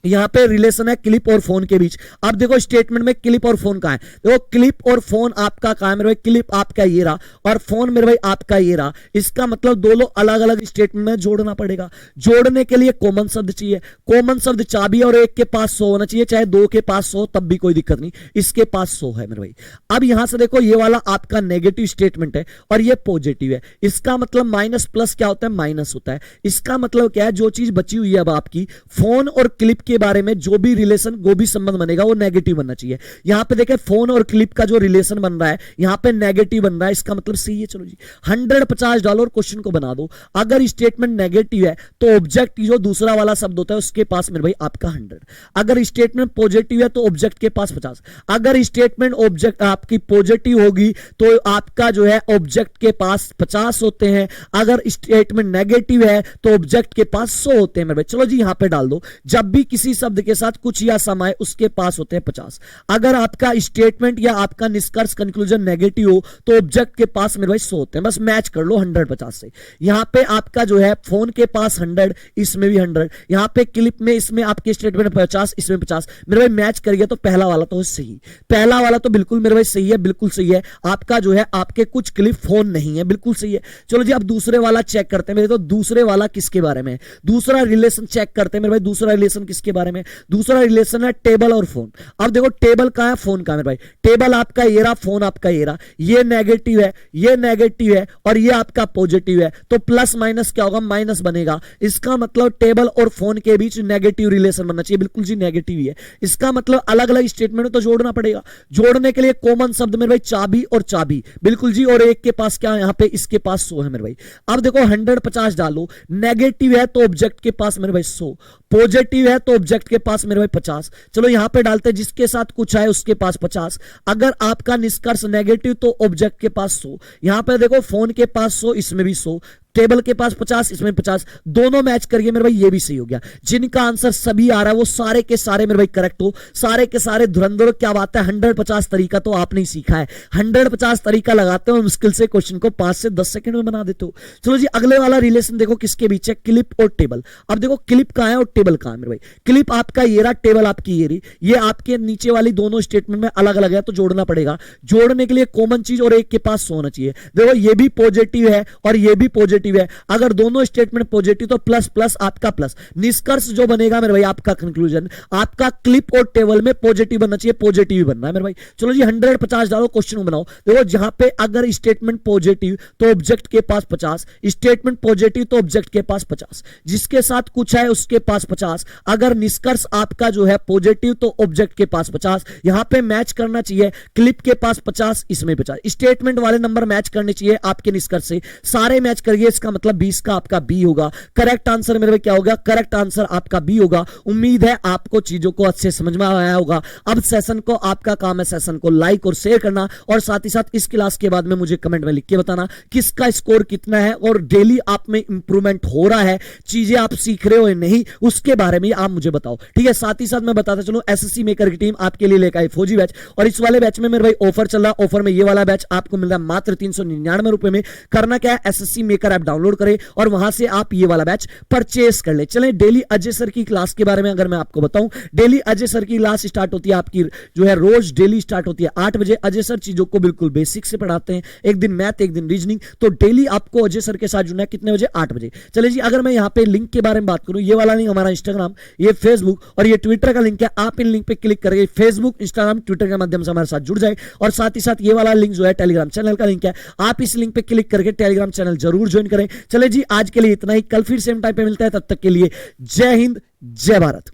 Speaker 1: यहां पे रिलेशन है क्लिप और फोन के बीच। अब देखो स्टेटमेंट में क्लिप और फोन कहां है, देखो क्लिप और फोन आपका कहां है मेरे भाई, क्लिप आपका ये रहा और फोन मेरे भाई आपका ये रहा। इसका मतलब दोनों अलग अलग स्टेटमेंट में जोड़ना पड़ेगा। जोड़ने के लिए कॉमन शब्द चाहिए, कॉमन शब्द चाबी, और एक के पास 100 होना चाहिए, चाहे 2 के पास 100 तब भी कोई दिक्कत नहीं, इसके पास 100 है मेरे भाई। अब यहां से देखो ये वाला आपका नेगेटिव स्टेटमेंट है और ये पॉजिटिव है, इसका मतलब माइनस प्लस क्या होता है, माइनस होता है। इसका मतलब क्या है, जो चीज बची हुई है अब आपकी फोन और क्लिप के बारे में जो भी रिलेशन जो भी संबंध बनेगा वो नेगेटिव बनना चाहिए। यहां पे देखें फोन और क्लिप का जो रिलेशन बन रहा है यहां पे नेगेटिव बन रहा है, इसका मतलब सही है। चलो जी 150 डॉलर क्वेश्चन को बना दो। अगर स्टेटमेंट नेगेटिव है तो ऑब्जेक्ट जो दूसरा वाला शब्द होता है उसके पास मेरे भाई आपका 100। अगर स्टेटमेंट पॉजिटिव है तो ऑब्जेक्ट के पास 50। अगर स्टेटमेंट ऑब्जेक्ट आपकी पॉजिटिव होगी तो आपका जो है ऑब्जेक्ट के पास 50 होते हैं। अगर स्टेटमेंट नेगेटिव है तो ऑब्जेक्ट के पास 100 होते हैं मेरे भाई। चलो जी यहां पे डाल दो, जब भी किसी शब्द के साथ कुछ या सम आए उसके पास होते हैं 50। अगर आपका स्टेटमेंट या आपका निष्कर्ष कंक्लूजन नेगेटिव हो तो ऑब्जेक्ट के पास मेरे भाई 100 होते हैं। बस मैच कर लो 100 50 से। यहां पे आपका जो है फोन के पास 100, इसमें भी 100, यहां पे क्लिप में इसमें आपके स्टेटमेंट 50, इसमें 50। मेरे भाई मैच कर गया तो पहला वाला तो सही, पहला वाला तो बिल्कुल मेरे भाई सही है, बिल्कुल सही है। आपका जो है आपके कुछ क्लिप फोन नहीं है, बिल्कुल सही है। चलो जी अब दूसरे वाला चेक करते हैं मेरे, तो दूसरे वाला किसके बारे में, दूसरा रिलेशन चेक करते हैं मेरे भाई। दूसरा रिलेशन किसके बारे में, दूसरा रिलेशन है टेबल और फोन। अब देखो टेबल कहां है, फोन कहां है मेरे भाई। टेबल आपका ये रहा, फोन आपका ये रहा, ये नेगेटिव है, ये नेगेटिव है और ये आपका पॉजिटिव है, तो प्लस माइनस क्या होगा, माइनस बनेगा। इसका मतलब टेबल और फोन के बीच नेगेटिव रिलेशन बनना चाहिए, बिल्कुल जी नेगेटिव ही है। इसका मतलब अलग अलग स्टेटमेंट तो जोड़ना पड़ेगा। जोड़ने के लिए कॉमन शब्द मेरे भाई चाबी और चाबी, बिल्कुल जी, और एक के पास क्या है, यहां पे इसके पास 100 है मेरे भाई। अब देखो 150 डालो, नेगेटिव है तो ऑब्जेक्ट के पास मेरे भाई 100, पॉजिटिव है तो ऑब्जेक्ट के पास मेरे भाई 50। चलो यहां पे डालते हैं जिसके साथ कुछ है उसके पास 50। अगर आपका निष्कर्ष नेगेटिव तो ऑब्जेक्ट के पास 100। यहां पे देखो फोन के पास 100, इसमें भी 100, टेबल के पास 50, इसमें 50, दोनों मैच करिए मेरे भाई, ये भी सही हो गया। जिनका आंसर सभी आ रहा है वो सारे के सारे मेरे भाई करेक्ट हो, सारे के सारे धुरंधर। क्या बात है, 150 तरीका तो आपने ही सीखा है। 150 तरीका लगाते हो मुश्किल से क्वेश्चन को 5 से 10 सेकंड में बना देते हो। चलो जी अगले वाला रिलेशन देखो किसके बीच है, क्लिप और टेबल। अब देखो क्लिप कहां है और टेबल कहां है मेरे भाई। क्लिप आपका ये रहा, टेबल आपकी ये रही, ये आपके नीचे वाली दोनों स्टेटमेंट में अलग अलग है तो जोड़ना पड़ेगा। जोड़ने के लिए कॉमन चीज और एक के पास 100 होना चाहिए। देखो ये भी पॉजिटिव है और ये भी पॉजिटिव है, अगर दोनों स्टेटमेंट पॉजिटिव तो प्लस प्लस आपका प्लस। निष्कर्ष जो बनेगा मेरे भाई आपका कंक्लूजन, आपका क्लिप और टेबल में पॉजिटिव बनना चाहिए, पॉजिटिव ही बनना है मेरे भाई। चलो जी 150 डालो, क्वेश्चन बनाओ। देखो जहां पे अगर स्टेटमेंट पॉजिटिव तो ऑब्जेक्ट के पास 50, स्टेटमेंट पॉजिटिव तो ऑब्जेक्ट के पास 50, जिसके साथ कुछ है उसके पास 50। अगर निष्कर्ष आपका जो है पॉजिटिव तो ऑब्जेक्ट के पास 50, यहां पे मैच करना चाहिए, क्लिप के पास 50, इसमें 50। स्टेटमेंट वाले नंबर मैच करने चाहिए आपके निष्कर्ष से, सारे मैच करिए, इसका मतलब 20 का आपका बी होगा। करेक्ट आंसर मेरे भाई क्या होगा, करेक्ट आंसर आपका बी होगा। उम्मीद है आपको चीजों को अच्छे समझ में आया होगा। अब सेशन को आपका काम है सेशन को लाइक और शेयर करना, और साथ ही साथ इस क्लास के बाद में मुझे कमेंट में लिख के बताना किसका स्कोर कितना है और डेली आप में इंप्रूवमेंट हो रहा है, चीजें आप सीख रहे हो या नहीं उसके बारे में आप मुझे बताओ, ठीक है। साथ ही साथ मैं बताता चलूं एसएससी मेकर की टीम आपके लिए लेकर आई फौजी बैच, और इस वाले बैच में मेरे भाई ऑफर चल रहा है। ऑफर में ये वाला बैच आपको मिल रहा है मात्र 399 रुपए में। करना क्या है, एसएससी मेकर ऐप डाउनलोड करें और वहां से आप ये वाला बैच परचेस कर ले। चलें डेली अजय सर की क्लास के बारे में अगर मैं आपको बताऊं, डेली अजय सर की क्लास स्टार्ट होती है आपकी जो है रोज डेली स्टार्ट होती है 8 बजे। अजय सर चीजों को बिल्कुल बेसिक से पढ़ाते हैं, एक दिन मैथ एक दिन रीजनिंग। तो डेली आपको अजय सर के साथ जुड़ना है, कितने बजे? 8 बजे। चले जी, अगर मैं यहां पे लिंक के बारे में बात करूं, ये वाला लिंक हमारा इंस्टाग्राम, ये फेसबुक और ये ट्विटर का लिंक है। आप इन लिंक पे क्लिक करके फेसबुक इंस्टाग्राम ट्विटर के माध्यम से हमारे साथ जुड़ जाए। और साथ ही साथ ये वाला लिंक जो है टेलीग्राम चैनल का लिंक है, आप इस लिंक पे क्लिक करके टेलीग्राम चैनल जरूर ज्वाइन करें। चले जी, आज के लिए इतना ही, कल फिर सेम टाइम पे मिलता है, तब तक के लिए जय हिंद जय भारत।